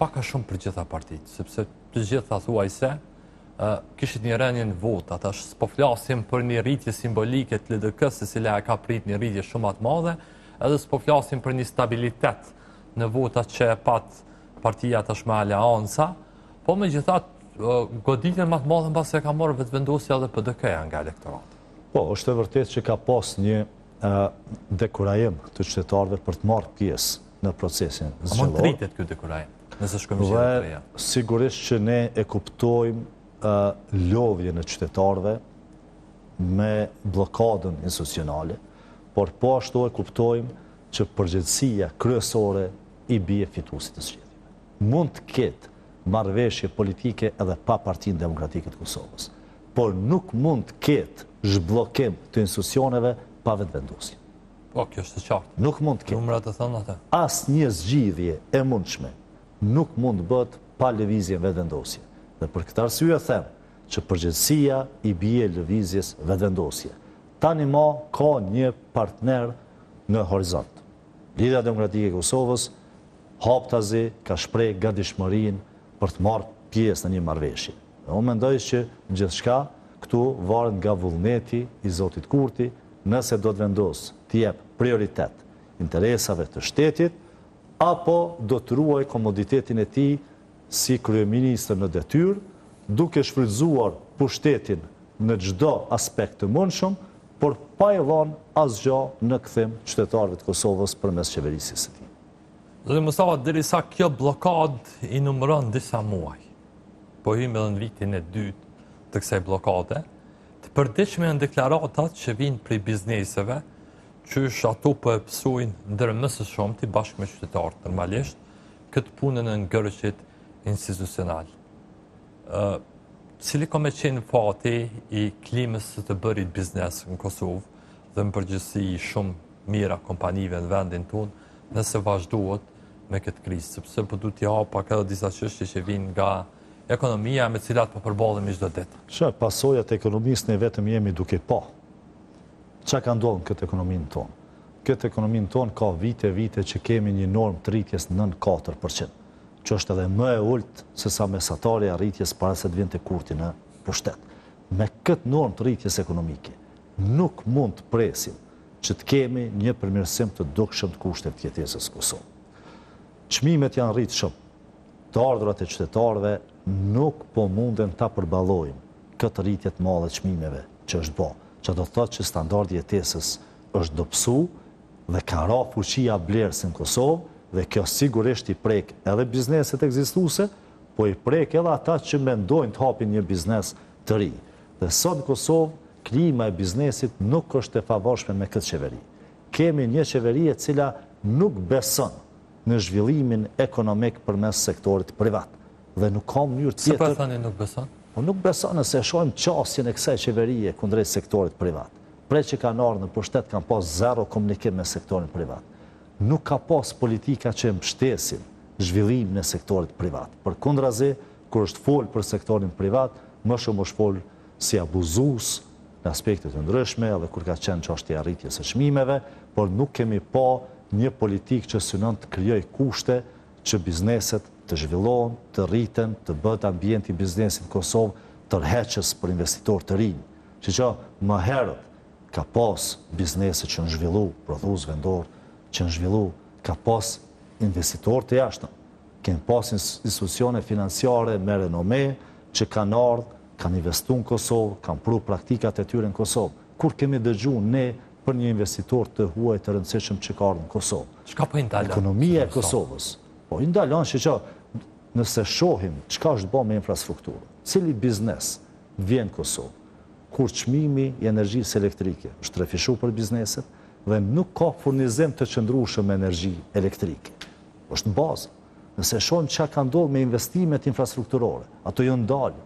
pak a shumë për gjitha partitë, sepse të gjitha thuajse kishit një rënje në vota, tash s'po flasim për një rritje simbolike të LDK-s, e cila ka prit një rritje shumë të madhe, edhe s'po flasim për një stabilitet në vota që pat partia tashmë aleanca, po megjithatë goditjen më të madhe mbas e ka marrë vetëvendosja edhe PDK-ja nga elektorati. Po, është e vërtetë që ka pas një dekurajim të qytetarëve për të marrë pjesë në procesin zgjedhor. Mund të rritet ky dekurajim, nëse shkojmë në zgjedhje. Sigurisht që ne e kuptojmë lodhjen e qytetarëve me blokadën institucionale, por po ashtu e kuptojmë që përgjegjësia kryesore i bie fituesit të zgjedhjeve. Mund të ketë marrëveshje politike edhe pa Partinë Demokratike të Kosovës, por nuk mund të ketë zhbllokim të institucioneve pa vetëvendosje. Po, kjo është e qartë. Nuk mund të ketë. Numrat e thënë atë. Asnjë zgjidhje e mundshme nuk mund të bëhet pa lëvizje vetëvendosje. Dhe për këtë arsye them që përgjegjësia i bie lëvizjes vetëvendosje. Tani më ka një partner në horizont. Lidhja Demokratike e Kosovës haptazi ka shpreh gatishmërinë për të marrë pjesë në një marrëveshje. Unë mendoj që gjithçka këtu varet nga vullneti i zotit Kurti, nëse do të vendosë të jep prioritet interesave të shtetit, apo do të ruaj komoditetin e tij si kryeministër në detyrë, duke shfrytzuar pushtetin në çdo aspekt të mundshëm, por pa i dhënë asgjë në kthim qytetarëve të Kosovës përmes qeverisjes së tij. Zoti Mustafa, derisa kjo blokadë i numëron disa muaj, po hymë edhe në vitin e dytë të kësaj blokade, të përditshme janë deklaratat që vinë prej bizneseve, që ato po e pësojnë ndër së shumti bashkë me qytetarët normalisht, këtë punën e ngërëshit institucional. Cili ka me qenë fati i klimës së të bërit biznes në Kosovë dhe më përgjithësi shumë mira kompanive në vendin tonë, nëse vazhduhet me këtë krizë, sepse po du t'ja pak edhe disa çështje që vinë nga ekonomia me cilat po përballemi çdo ditë. Pasojat e ekonomisë ne vetëm jemi duke pa. Çka ka ndodhur në këtë ekonominë tonë? Këtë ekonominë tonë ka vite që kemi një normë të rritjes 9,4%, që është edhe më e ulët se sa mesatarja rritjes para se të vinte Kurti në pushtet. Me këtë normë të rritjes ekonomike, nuk mund të presim që të kemi një përmirësim të dukshëm të kushteve të jetesës në Kosovë. Çmimet janë rritë shumë. Të ardhurat e qytetarëve nuk po munden ta përballojnë këtë rritje të madhe të çmimeve që është bë. Që do të thotë që standardi i jetesës është dobësu dhe ka ra fuqia blerëse në Kosovë dhe kjo sigurisht i prek edhe bizneset ekzistuese, po i prek edhe ata që mendojnë të hapin një biznes të ri. Dhe sot në Kosovë klima e biznesit nuk është e favorshme me këtë qeveri. Kemi një qeveri e cila nuk beson në zhvillimin ekonomik përmes sektorit privat. Dhe nuk ka mënyrë tjetër... Se për thani nuk beson? Po nuk beson nëse shohim qasjen e kësaj qeverie kundrejt sektorit privat. Prej që kanë ardhur në pushtet kanë pas zero komunikim me sektorin privat. Nuk ka pas politika që mbështesin zhvillimin e sektorit privat. Përkundrazi, kur është fol për sektorin privat, më shumë është fol si abuzues në aspektet të ndryshme, edhe kur ka qenë çështja e arritjes së çmimeve, por nuk kemi pa një politikë që synon të krijojë kushte që bizneset të zhvillohen, të rriten, të bëhet ambienti i biznesit në Kosovë tërheqës për investitorë të rinj. Që më herët ka pas biznese që në zhvillu, prodhues vendor, që në zhvillu, ka pas investitorë të jashtëm. Kemë pas institucione financiare me renome që kanë ardhur, kanë investu në Kosovë, kanë pru praktikat e tyre në Kosovë. Kur kemi dëgju ne për një investitor të huaj të rëndësishëm që ka ardhur në Kosovë? Çka po i ndalon? Ekonomia e Kosovës. Po i ndalon që nëse shohim çka është bërë me infrastrukturë, cili biznes vjen në Kosovë, kur çmimi i energjisë elektrike është refishuar për bizneset dhe nuk ka furnizim të qëndrueshëm me energji elektrike. Është bazë. Nëse shohim çka ka ndodhur me investimet infrastrukturore, ato jo ndalën.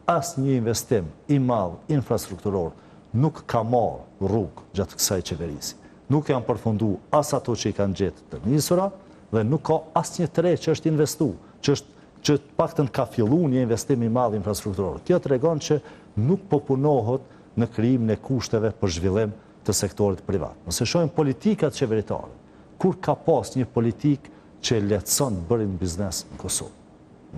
Asnjë investim i madh infrastrukturor nuk ka marrë rrugë gjatë kësaj qeverisje. Nuk janë përfunduar as ato që i kanë gjetë të nisura dhe nuk ka asnjë tre që është investuar, që paktën ka filluar një investim i madh infrastrukturor. Kjo tregon që nuk po punohet në krijimin e kushteve për zhvillim të sektorit privat. Nëse shohim politikat qeveritare, kur ka pas një politikë që lehtëson bërin biznes në Kosovë?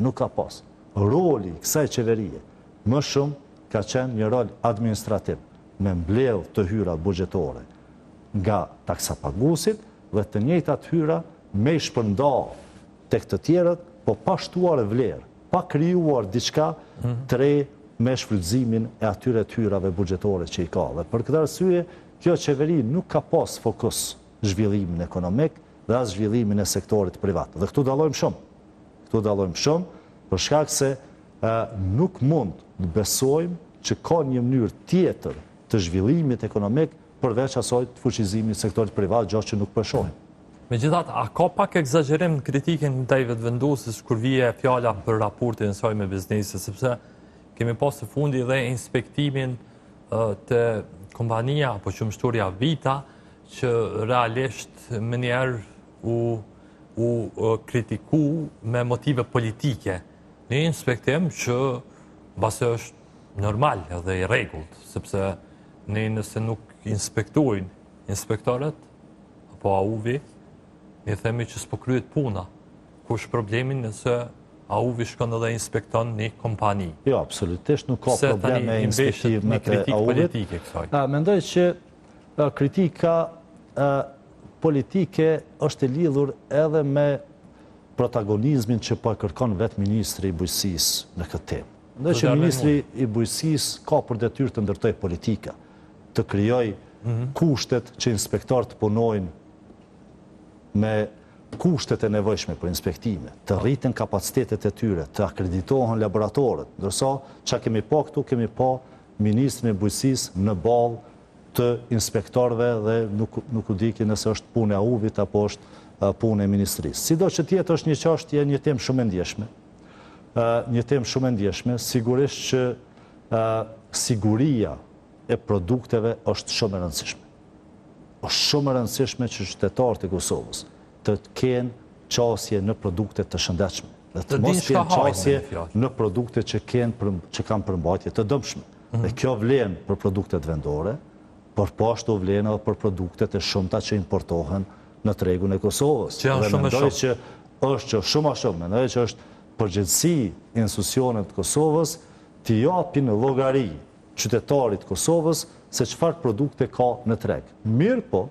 Nuk ka pas. Roli i kësaj qeverie më shumë ka qenë një rol administrativ, me mbledh të hyra buxhetore nga taksapaguesit dhe të njëjtat hyra me shpërnda tek të tjerët, po pa shtuar vlerë, pa krijuar diçka të re me shfrytëzimin e atyre të hyrave buxhetore që i ka. Dhe për këtë arsye, kjo qeveri nuk ka pas fokus zhvillimin ekonomik dhe as zhvillimin e sektorit privat. Dhe këtu dallojmë shumë. Këtu dallojmë shumë për shkak se nuk mund të besojmë që ka një mënyrë tjetër të zhvillimit ekonomik përveç asaj të fuqizimit të sektorit privat, gjë që nuk po shohim. Megjithatë, a ka pak egzagerim në kritikën ndaj vetëvendosjes kur vije fjala për raportin e saj me biznesin, sepse kemi pas së fundi dhe inspektimin të kompania apo qumshtoria Vita, që realisht më njerë u kritiku me motive politike. Një inspektim që base është normal edhe i rregullt, sepse ne nëse nuk inspektojnë inspektorët apo AUV, ne themi që s'po kryet puna. Ku është problemi nëse AUV shkon edhe inspekton një kompani? Jo, absolutisht nuk ka problem me inspektimet e AUV-it. Mendoj që kritika politike është e lidhur edhe me protagonizmin që po kërkon vetë Ministri i Bujqësisë në këtë temë. Mendoj që Ministri i Bujqësisë ka për detyrë të ndërtojë politika, të krijojë kushtet që inspektorët punojnë me kushtet e nevojshme për inspektime, të rriten kapacitetet e tyre, të akreditohen laboratorët. Ndërsa çka kemi pa këtu, kemi pa Ministrin e Bujqësisë në ballë të inspektorëve dhe nuk u di nëse është punë e AUV-it apo është punë e Ministrisë. Sido që tjetë është një çështje, një temë shumë e ndjeshme. Një temë shumë e ndjeshme, sigurisht që siguria e produkteve është shumë e rëndësishme. Është shumë e rëndësishme që qytetarët e Kosovës të kenë qasje në produkte të shëndetshme, dhe të mos kenë qasje në produkte që kanë përmbajtje të dëmshme. Dhe kjo vlen për produktet vendore, por po ashtu vlen edhe për produktet e shumta që importohen në tregun e Kosovës. Që janë shumë e shumë. Që është shumë a shumë. Mendoj që është përgjegjësi institucionet të Kosovës të japin llogari qytetarit Kosovës se çfarë produkte ka në treg. Mirë po,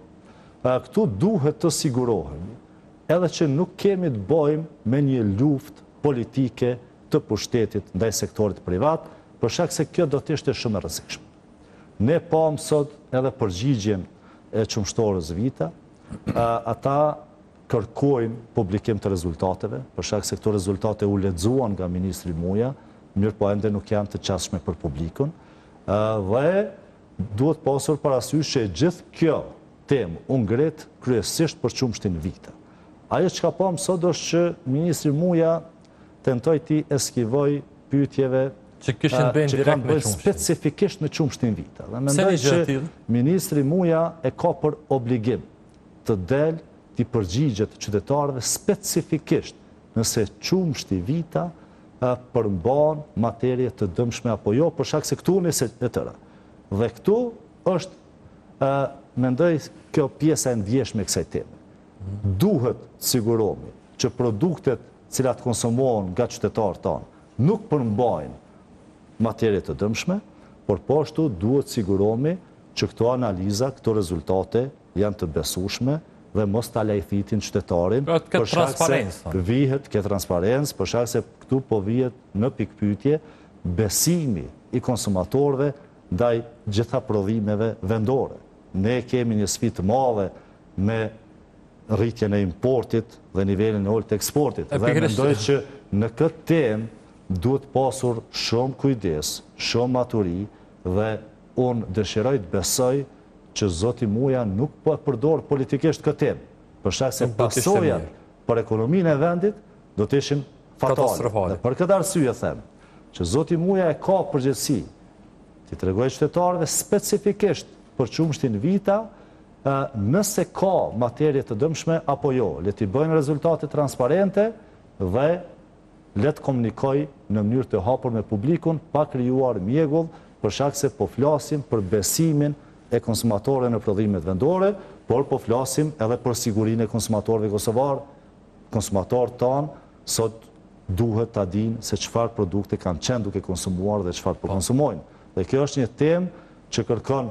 këtu duhet të sigurohemi edhe që nuk kemi të bëjmë me një luftë politike të pushtetit ndaj sektorit privat, për shkak se kjo do të ishte shumë e rrezikshme. Ne pamë sot edhe përgjigjen e qumshtorës Vita, ata kërkojnë publikim të rezultateve, për shkak se këto rezultate u lexuan nga Ministri Muja, mirë po ende nuk janë të qasshme për publikun, dhe duhet pasur parasysh që gjithë kjo temë unë ngret kryesisht për qumshtin vita. Ajo që ka pam sot është që Ministri Muja tentoj ti eskivoj pyetjeve që kanë bëjnë specifikisht me qumshtin vita. Dhe mendoj që Ministri Muja e ka për obligim të del t'i përgjigjet qytetarëve specifikisht nëse qumshti vita përmban materje të dëmshme apo jo, për shkak se këtu nëse e tëra. Dhe këtu është, mendoj, kjo pjesa e ndjeshme kësaj teme. Duhet siguromi që produktet cilat konsumohen nga qytetarët tanë nuk përmbajnë materje të dëmshme, por po ashtu duhet siguromi që këto analiza, këto rezultate janë të besueshme dhe mos ta lajthitin qytetarin për shkak se vihet ke transparencë, për shkak se këtu po vihet në pikpyetje besimi i konsumatorëve ndaj gjitha prodhimeve vendore. Ne kemi një sfidë të madhe me rritjen e importit dhe nivelin e ulët të eksportit. Dhe mendoj që në këtë temë duhet pasur shumë kujdes, shumë maturi dhe unë dëshiroj të besoj që Zoti Muja nuk po e përdor politikisht këtë temë, për shkak se pasojat për ekonominë e vendit do të ishin fatale. Për këtë arsye them që Zoti Muja e ka përgjegjësi t'i tregojë qytetarëve specifikisht për qumshtin vita nëse ka materje të dëmshme apo jo. Le t'i bëjnë rezultate transparente dhe le të komunikoj në mënyrë të hapur me publikun, pa krijuar mjegull, për shkak se po flasim për besimin e konsumatorëve në prodhimet vendore, por po flasim edhe për sigurinë e konsumatorëve kosovar. Konsumatorët tanë sot duhet ta dinë se çfarë produkte kanë qenë duke konsumuar dhe çfarë po konsumojnë. Dhe kjo është një temë që kërkon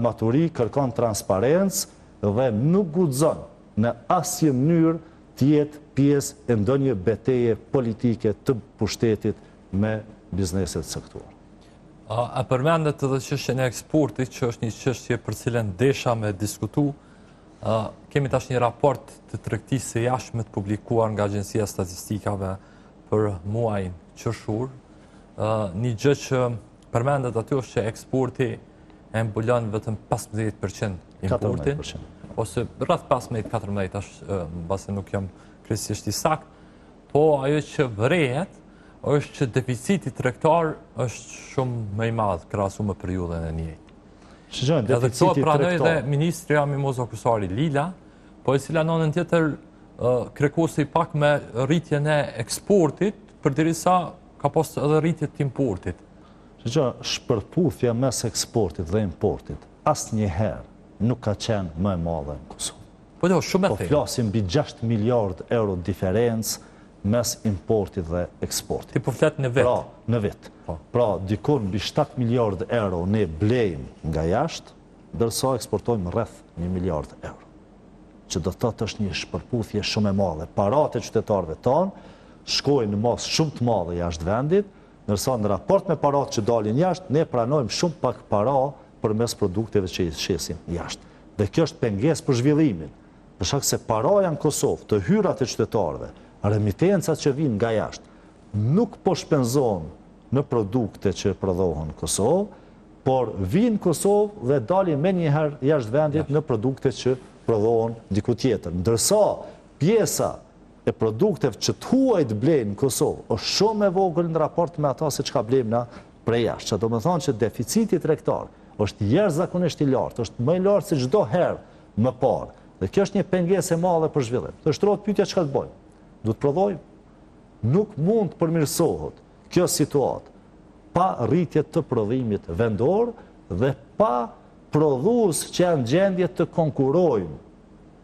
maturi, kërkon transparencë dhe nuk guxon në asnjë mënyrë të jetë pjesë e ndonjë betejë politike të pushtetit me bizneset caktuar. A përmendet edhe çështjen e eksportit, që është një çështje për cilën desha me diskutu. Kemi tash një raport të tregtisë së jashtme të publikuar nga Agjencia e Statistikave për muajin qershor. Një gjë që përmendet aty është që eksporti e mbulon vetëm 15% importin, ose rreth 15-14 është, mbase nuk jam krejtësisht i saktë, po ajo që vërehet është që deficiti tregtar është shumë më i madh krahasuar me periudhën e njëjtë. Shikojmë, deficiti pranoi dhe ministri Amimoz Akusari Lila, po e cila në anën tjetër kërkosej pak me rritjen e eksportit, përderisa ka pas edhe rritje të importit. Shpërputhja mes eksportit dhe importit asnjëherë nuk ka qenë më e madhe në Kosovë. Po shumë e thellë. Po flasim mbi 6 miliard euro diferencë mes importit dhe eksportit. Ti po flet në vit. Pra, në vit. Pra, dikur mbi 7 miliard euro ne blejmë nga jashtë, ndërsa eksportojmë rreth 1 miliard euro. Që do të thotë është një shpërputhje shumë e madhe. Paratë e qytetarëve tanë shkojnë në masë shumë të madhe jashtë vendit, ndërsa në raport me paratë që dalin jashtë, ne pranojmë shumë pak para përmes produkteve që i shesim jashtë. Dhe kjo është pengesë për zhvillimin. Për shkak se paraja në Kosovë, të hyrat e qytetarëve, remitencat që vinë nga jashtë, nuk po shpenzon në produkte që prodhohen në Kosovë, por vinë në Kosovë dhe dalin me njëherë jashtë vendit në produkte që prodhohen diku tjetër. Ndërsa pjesa e produkteve që të huajt blejnë në Kosovë është shumë e vogël në raport me ata se çka blejmë na prej jashtë. Që do të thonë që deficiti tregtar është jashtëzakonisht i lartë, është më i lartë se çdo herë më parë. Dhe kjo është një pengesë e madhe për zhvillim. Të shtrohet pyetja çka të bëjmë? Du të prodhojmë? Nuk mund të përmirësohet kjo situatë pa rritje të prodhimit vendor dhe pa prodhues që janë gjendje të konkurojnë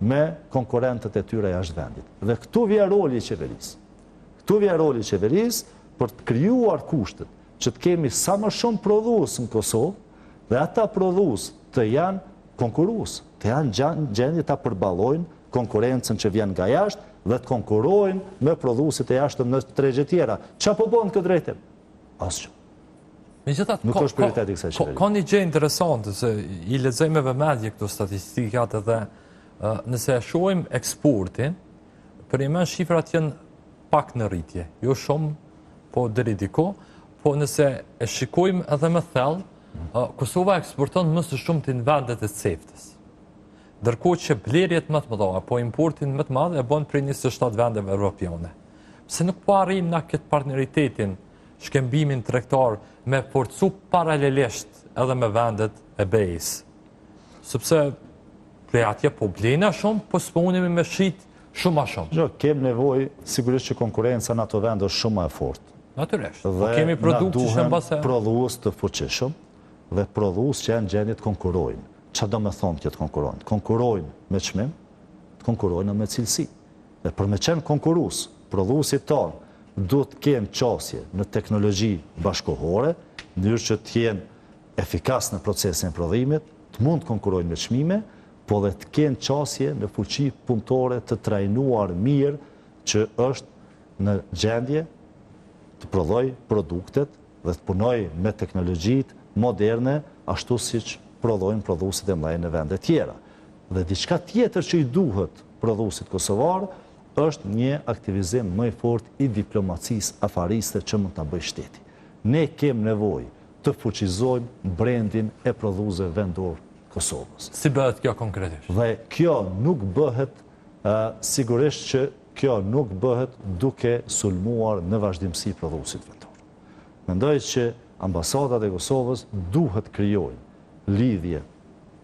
me konkurrentët e tyre jashtë vendit. Dhe këtu vjen roli i qeverisë. Këtu vjen roli i qeverisë për të krijuar kushtet që të kemi sa më shumë prodhues në Kosovë dhe ata prodhues të janë konkurrues, të janë gjendje ta përballojnë konkurrencën që vjen nga jashtë dhe të konkurrojnë me prodhuesit e jashtëm në tregje tjera. Çfarë po bën këtë drejtim? Asgjë. Megjithatë, nuk është prioriteti i kësaj qeverie. Ka një gjë interesante se i lexoj me vëmendje këto statistikat dhe nëse e shohim eksportin, për një mend shifrat janë pak në rritje, jo shumë, po deri diku, po nëse e shikojmë edhe më thellë, Kosova eksporton më së shumti në vendet e CEFTA-s. ndërkohë që blerjet më të mëdha apo importin më të madh e bën prej 27 vendeve evropiane. Pse nuk po arrijmë na këtë partneritetin, shkëmbimin tregtar me forcu paralelisht edhe me vendet e BE-s? Sepse prej atje po blena shumë, po s'punemi me shit shumë ma shumë. Kem nevojë, sigurisht që konkurenca në ato vende është shumë më e fortë. Natyrisht. Po kemi produkt që shën base. Prodhues të fuqishëm dhe prodhues që janë gjendje të konkurojnë. Çfarë do të thonë që të konkurojnë? Konkurojnë me çmim, të konkurojnë me cilësi. Dhe për me qenë konkurues, prodhuesit tonë duhet të kenë qasje në teknologji bashkohore, në mënyrë që të jenë efikas në procesin e prodhimit, të mund të konkurojnë me çmime, po dhe të kenë qasje në fuqi punëtore të trajnuar mirë që është në gjendje të prodhoj produktet dhe të punoj me teknologjit moderne, ashtu si që prodhojnë prodhuesit e mëdhenj në vende tjera. Dhe diçka tjetër që i duhet prodhuesit kosovar është një aktivizim më i fortë i diplomacisë afariste që mund ta bëjë shteti. Ne kemi nevojë të fuqizojmë brendin e prodhuesve vendor Kosovës. Si bëhet kjo konkretisht? Dhe kjo nuk bëhet, sigurisht që kjo nuk bëhet duke sulmuar në vazhdimsi prodhuesit vendor. Mendoj që ambasadat e Kosovës duhet krijojnë lidhje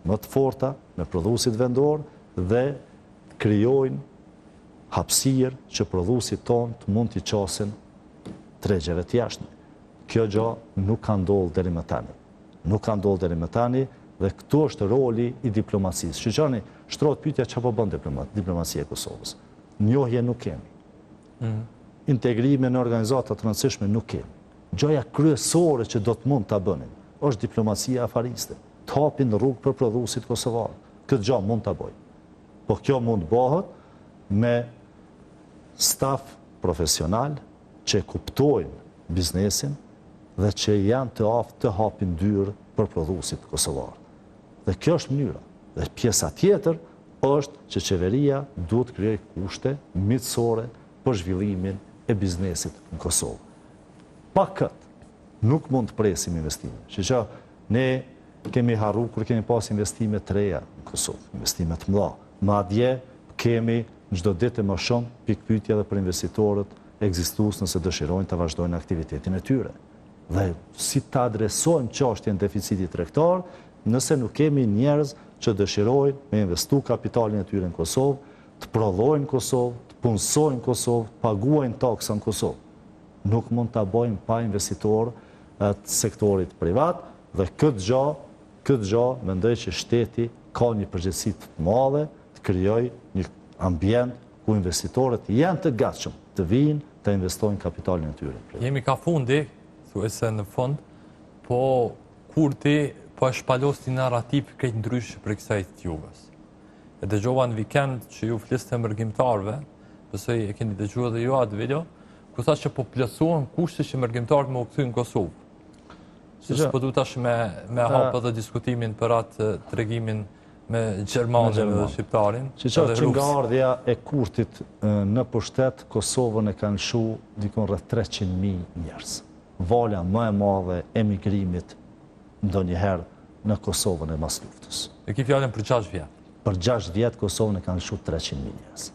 më të forta me prodhuesit vendor dhe krijojnë hapësirë që prodhuesit tonë të mund t'i qasin tregjeve të jashtme. Kjo gjë nuk ka ndodhur deri më tani. Nuk ka ndodhur deri më tani dhe këtu është roli i diplomacisë. Shqyroni, shtrohet pyetja çfarë po bën diplomacia e Kosovës. Njohje nuk kemi. Integrime në organizata të rëndësishme nuk kemi. Gjoja kryesore që do të mund ta bënin është diplomacia afariste. Të hapin rrugë për prodhuesit kosovar. Këtë gjë mund ta bëjnë. Po kjo mund bëhet me staf profesional që kuptojnë biznesin dhe që janë të aftë të hapin dyrë për prodhuesit kosovar. Dhe kjo është mënyra. Dhe pjesa tjetër është që qeveria duhet të krijojë kushte mitësore për zhvillimin e biznesit në Kosovë. Pa këtë nuk mund të presim investime. Që ne kemi harru kur kemi pas investime të reja në Kosovë, investime të mëdha. Madje kemi çdo ditë më shumë pikpyetje edhe për investitorët ekzistues nëse dëshirojnë të vazhdojnë aktivitetin e tyre. Dhe si ta adresojmë çështjen e deficitit tregtar, nëse nuk kemi njerëz që dëshirojnë me investu kapitalin e tyre në Kosovë, të prodhojnë Kosovë, të punësojnë Kosovë, paguajnë taksa në Kosovë. Nuk mund ta bëjmë pa investitor të sektorit privat dhe këtë gjë mendoj që shteti ka një përgjegjësi të madhe të krijojë një ambient ku investitorët janë të gatshëm të vinë të investojnë kapitalin e tyre. Jemi ka fundi, thuajse në fund, po Kurti po e shpalos një narrativ krejt ndryshë për kësaj të Juves. E dëgjova në vikend që ju fliste mërgjimtarve, besoj e keni dëgjuar edhe ju atë video, ku tha që po plotësohen kushtet që mërgjimtarët më u kthyen në Kosovë. Se po duhet tash me hap edhe diskutimin për atë tregimin me gjermanin dhe shqiptarin. Që nga ardhja e Kurtit në pushtet, Kosovën e kanë lshu dikon rreth 300.000 njerëz. Valja më e madhe e migrimit ndonjëherë në Kosovën e mas luftës. E ki fjalën për 6 vjet. Për 6 vjet Kosovën e kanë lshu 300.000 njerëz.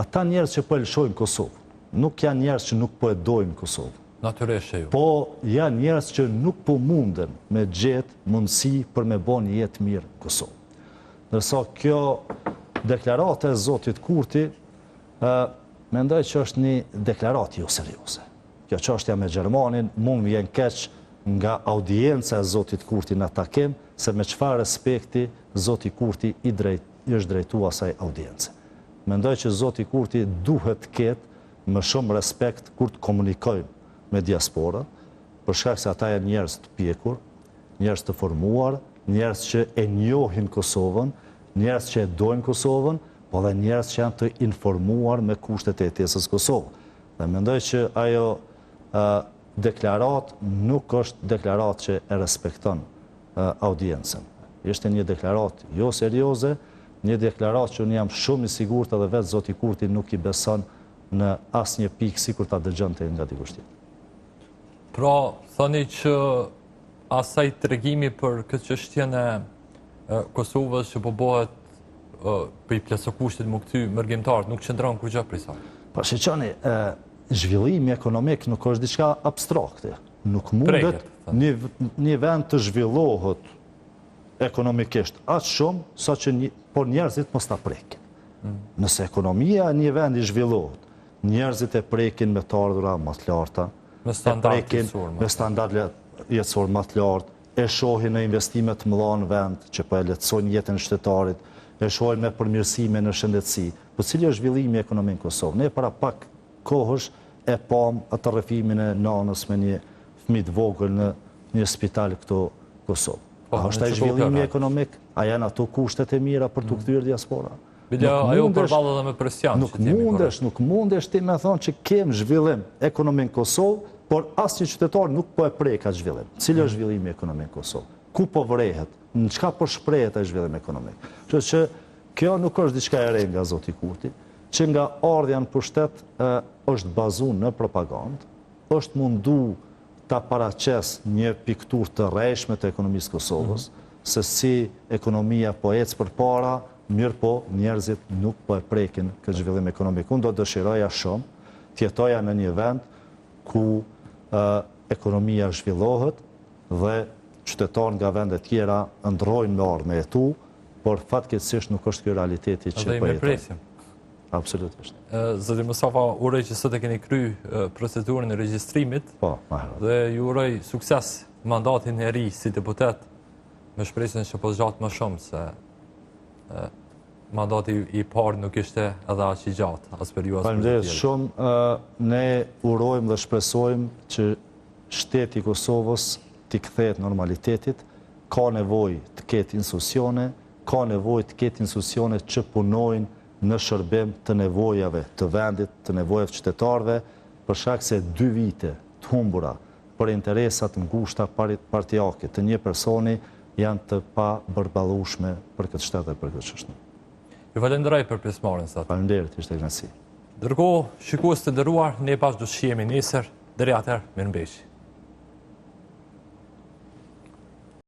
Ata njerëz që po e lshojnë Kosovë, nuk janë njerëz që nuk po e dojnë Kosovë. Natyrisht ju. Po janë njerëz që nuk po munden me gjetë mundësi për me bën një jetë mirë në Kosovë. Ndërsa kjo deklarate e Zotit Kurti, mendoj që është një deklaratë jo serioze. Kjo çështja me Gjermanin mund vjen keq nga audienca e Zotit Kurti në takim, se me çfarë respekti Zoti Kurti është drejtuar asaj audience. Mendoj që Zoti Kurti duhet të ketë më shumë respekt kur të komunikojnë me diasporën, për shkak se ata janë njerëz të pjekur, njerëz të formuar, njerëz që e njohin Kosovën, njerëz që e dojnë Kosovën, po dhe njerëz që janë të informuar me kushtet e jetesës Kosovë. Dhe mendoj që ajo deklarat nuk është deklarat që e respekton audiencën. Ishte një deklarat jo serioze, një deklarat që unë jam shumë i sigurt edhe vetë Zoti Kurti nuk i beson në asnjë pikë sikur ta dëgjonte nga dikush tjetër. Pra, thoni që asaj tregimi për këtë çështjen e Kosovës që po bëhet për i plesë kushtit më këty mërgjimtarët nuk qëndron kur gjë prej saj? Pa shqeqani, zhvillimi ekonomik nuk është diçka abstrakte. Nuk mundet një vend të zhvillohet ekonomikisht atë shumë, sa që por njerëzit mos ta prekin. Nëse ekonomia e një vendi zhvillohet, njerëzit e prekin me të ardhura më të larta, me standard jetësor më të lartë, e shohin në investimet mëdha në vend që po e lehtësojnë jetën e shtetarit, e shohin me përmirësime në shëndetësi. Po cili është zhvillimi ekonomik në Kosovë? Ne para pak kohësh e pam atë rrëfimin e nanës me një fëmijë të vogël në një spital këtu Kosovë. A është ai zhvillimi ekonomik? A janë ato kushtet e mira për të kthyer diaspora? Ajo përballë edhe me presion. Nuk mundesh ti me thonë që kem zhvillim ekonomik në Kosovë, por asnjë qytetar nuk po e prek atë zhvillim. Cili është zhvillimi ekonomik në Kosovë? Ku po vrehet? Në çka po shprehet ai zhvillim ekonomik? Kështu që kjo nuk është diçka e re nga Zoti Kurti, që nga ardhja në pushtet është bazuar në propagandë, është mundu ta paraqes një pikturë të rreshme të ekonomisë Kosovës, se si ekonomia po ecë përpara, mirë po njerëzit nuk po e prekin këtë zhvillim ekonomik. Unë do dëshiroja shumë të jetoja në një vend ku ekonomia zhvillohet dhe qytetarë nga vendet tjera ndrojnë me orë me jetu, por fatkeqësisht nuk është kjo realiteti që po jetojmë. Absolutisht. Zoti Mustafa, uroj që sot e keni kry procedurën e regjistrimit dhe ju uroj sukses mandatin e ri si deputet, me shpresën që po zgjat më shumë se mandati i parë nuk ishte edhe aq i gjatë, as për ju as për Faleminderit shumë. Ne urojmë dhe shpresojmë që shteti i Kosovës t'i kthehet normalitetit, ka nevojë të ketë institucione, ka nevojë të ketë institucione që punojnë në shërbim të nevojave të vendit, të nevojave të qytetarëve, për shkak se 2 vite të humbura për interesat ngushta partijake të një personi janë të pa përballueshme për këtë shtet dhe për këtë çështje. Ju falenderoj për pjesëmarrjen sot. Faleminderit, ishte kënaqësi. Ndërkohë, shikues të nderuar, ne bashkë do të shihemi nesër. Deri atëherë, mirëmbëjtje.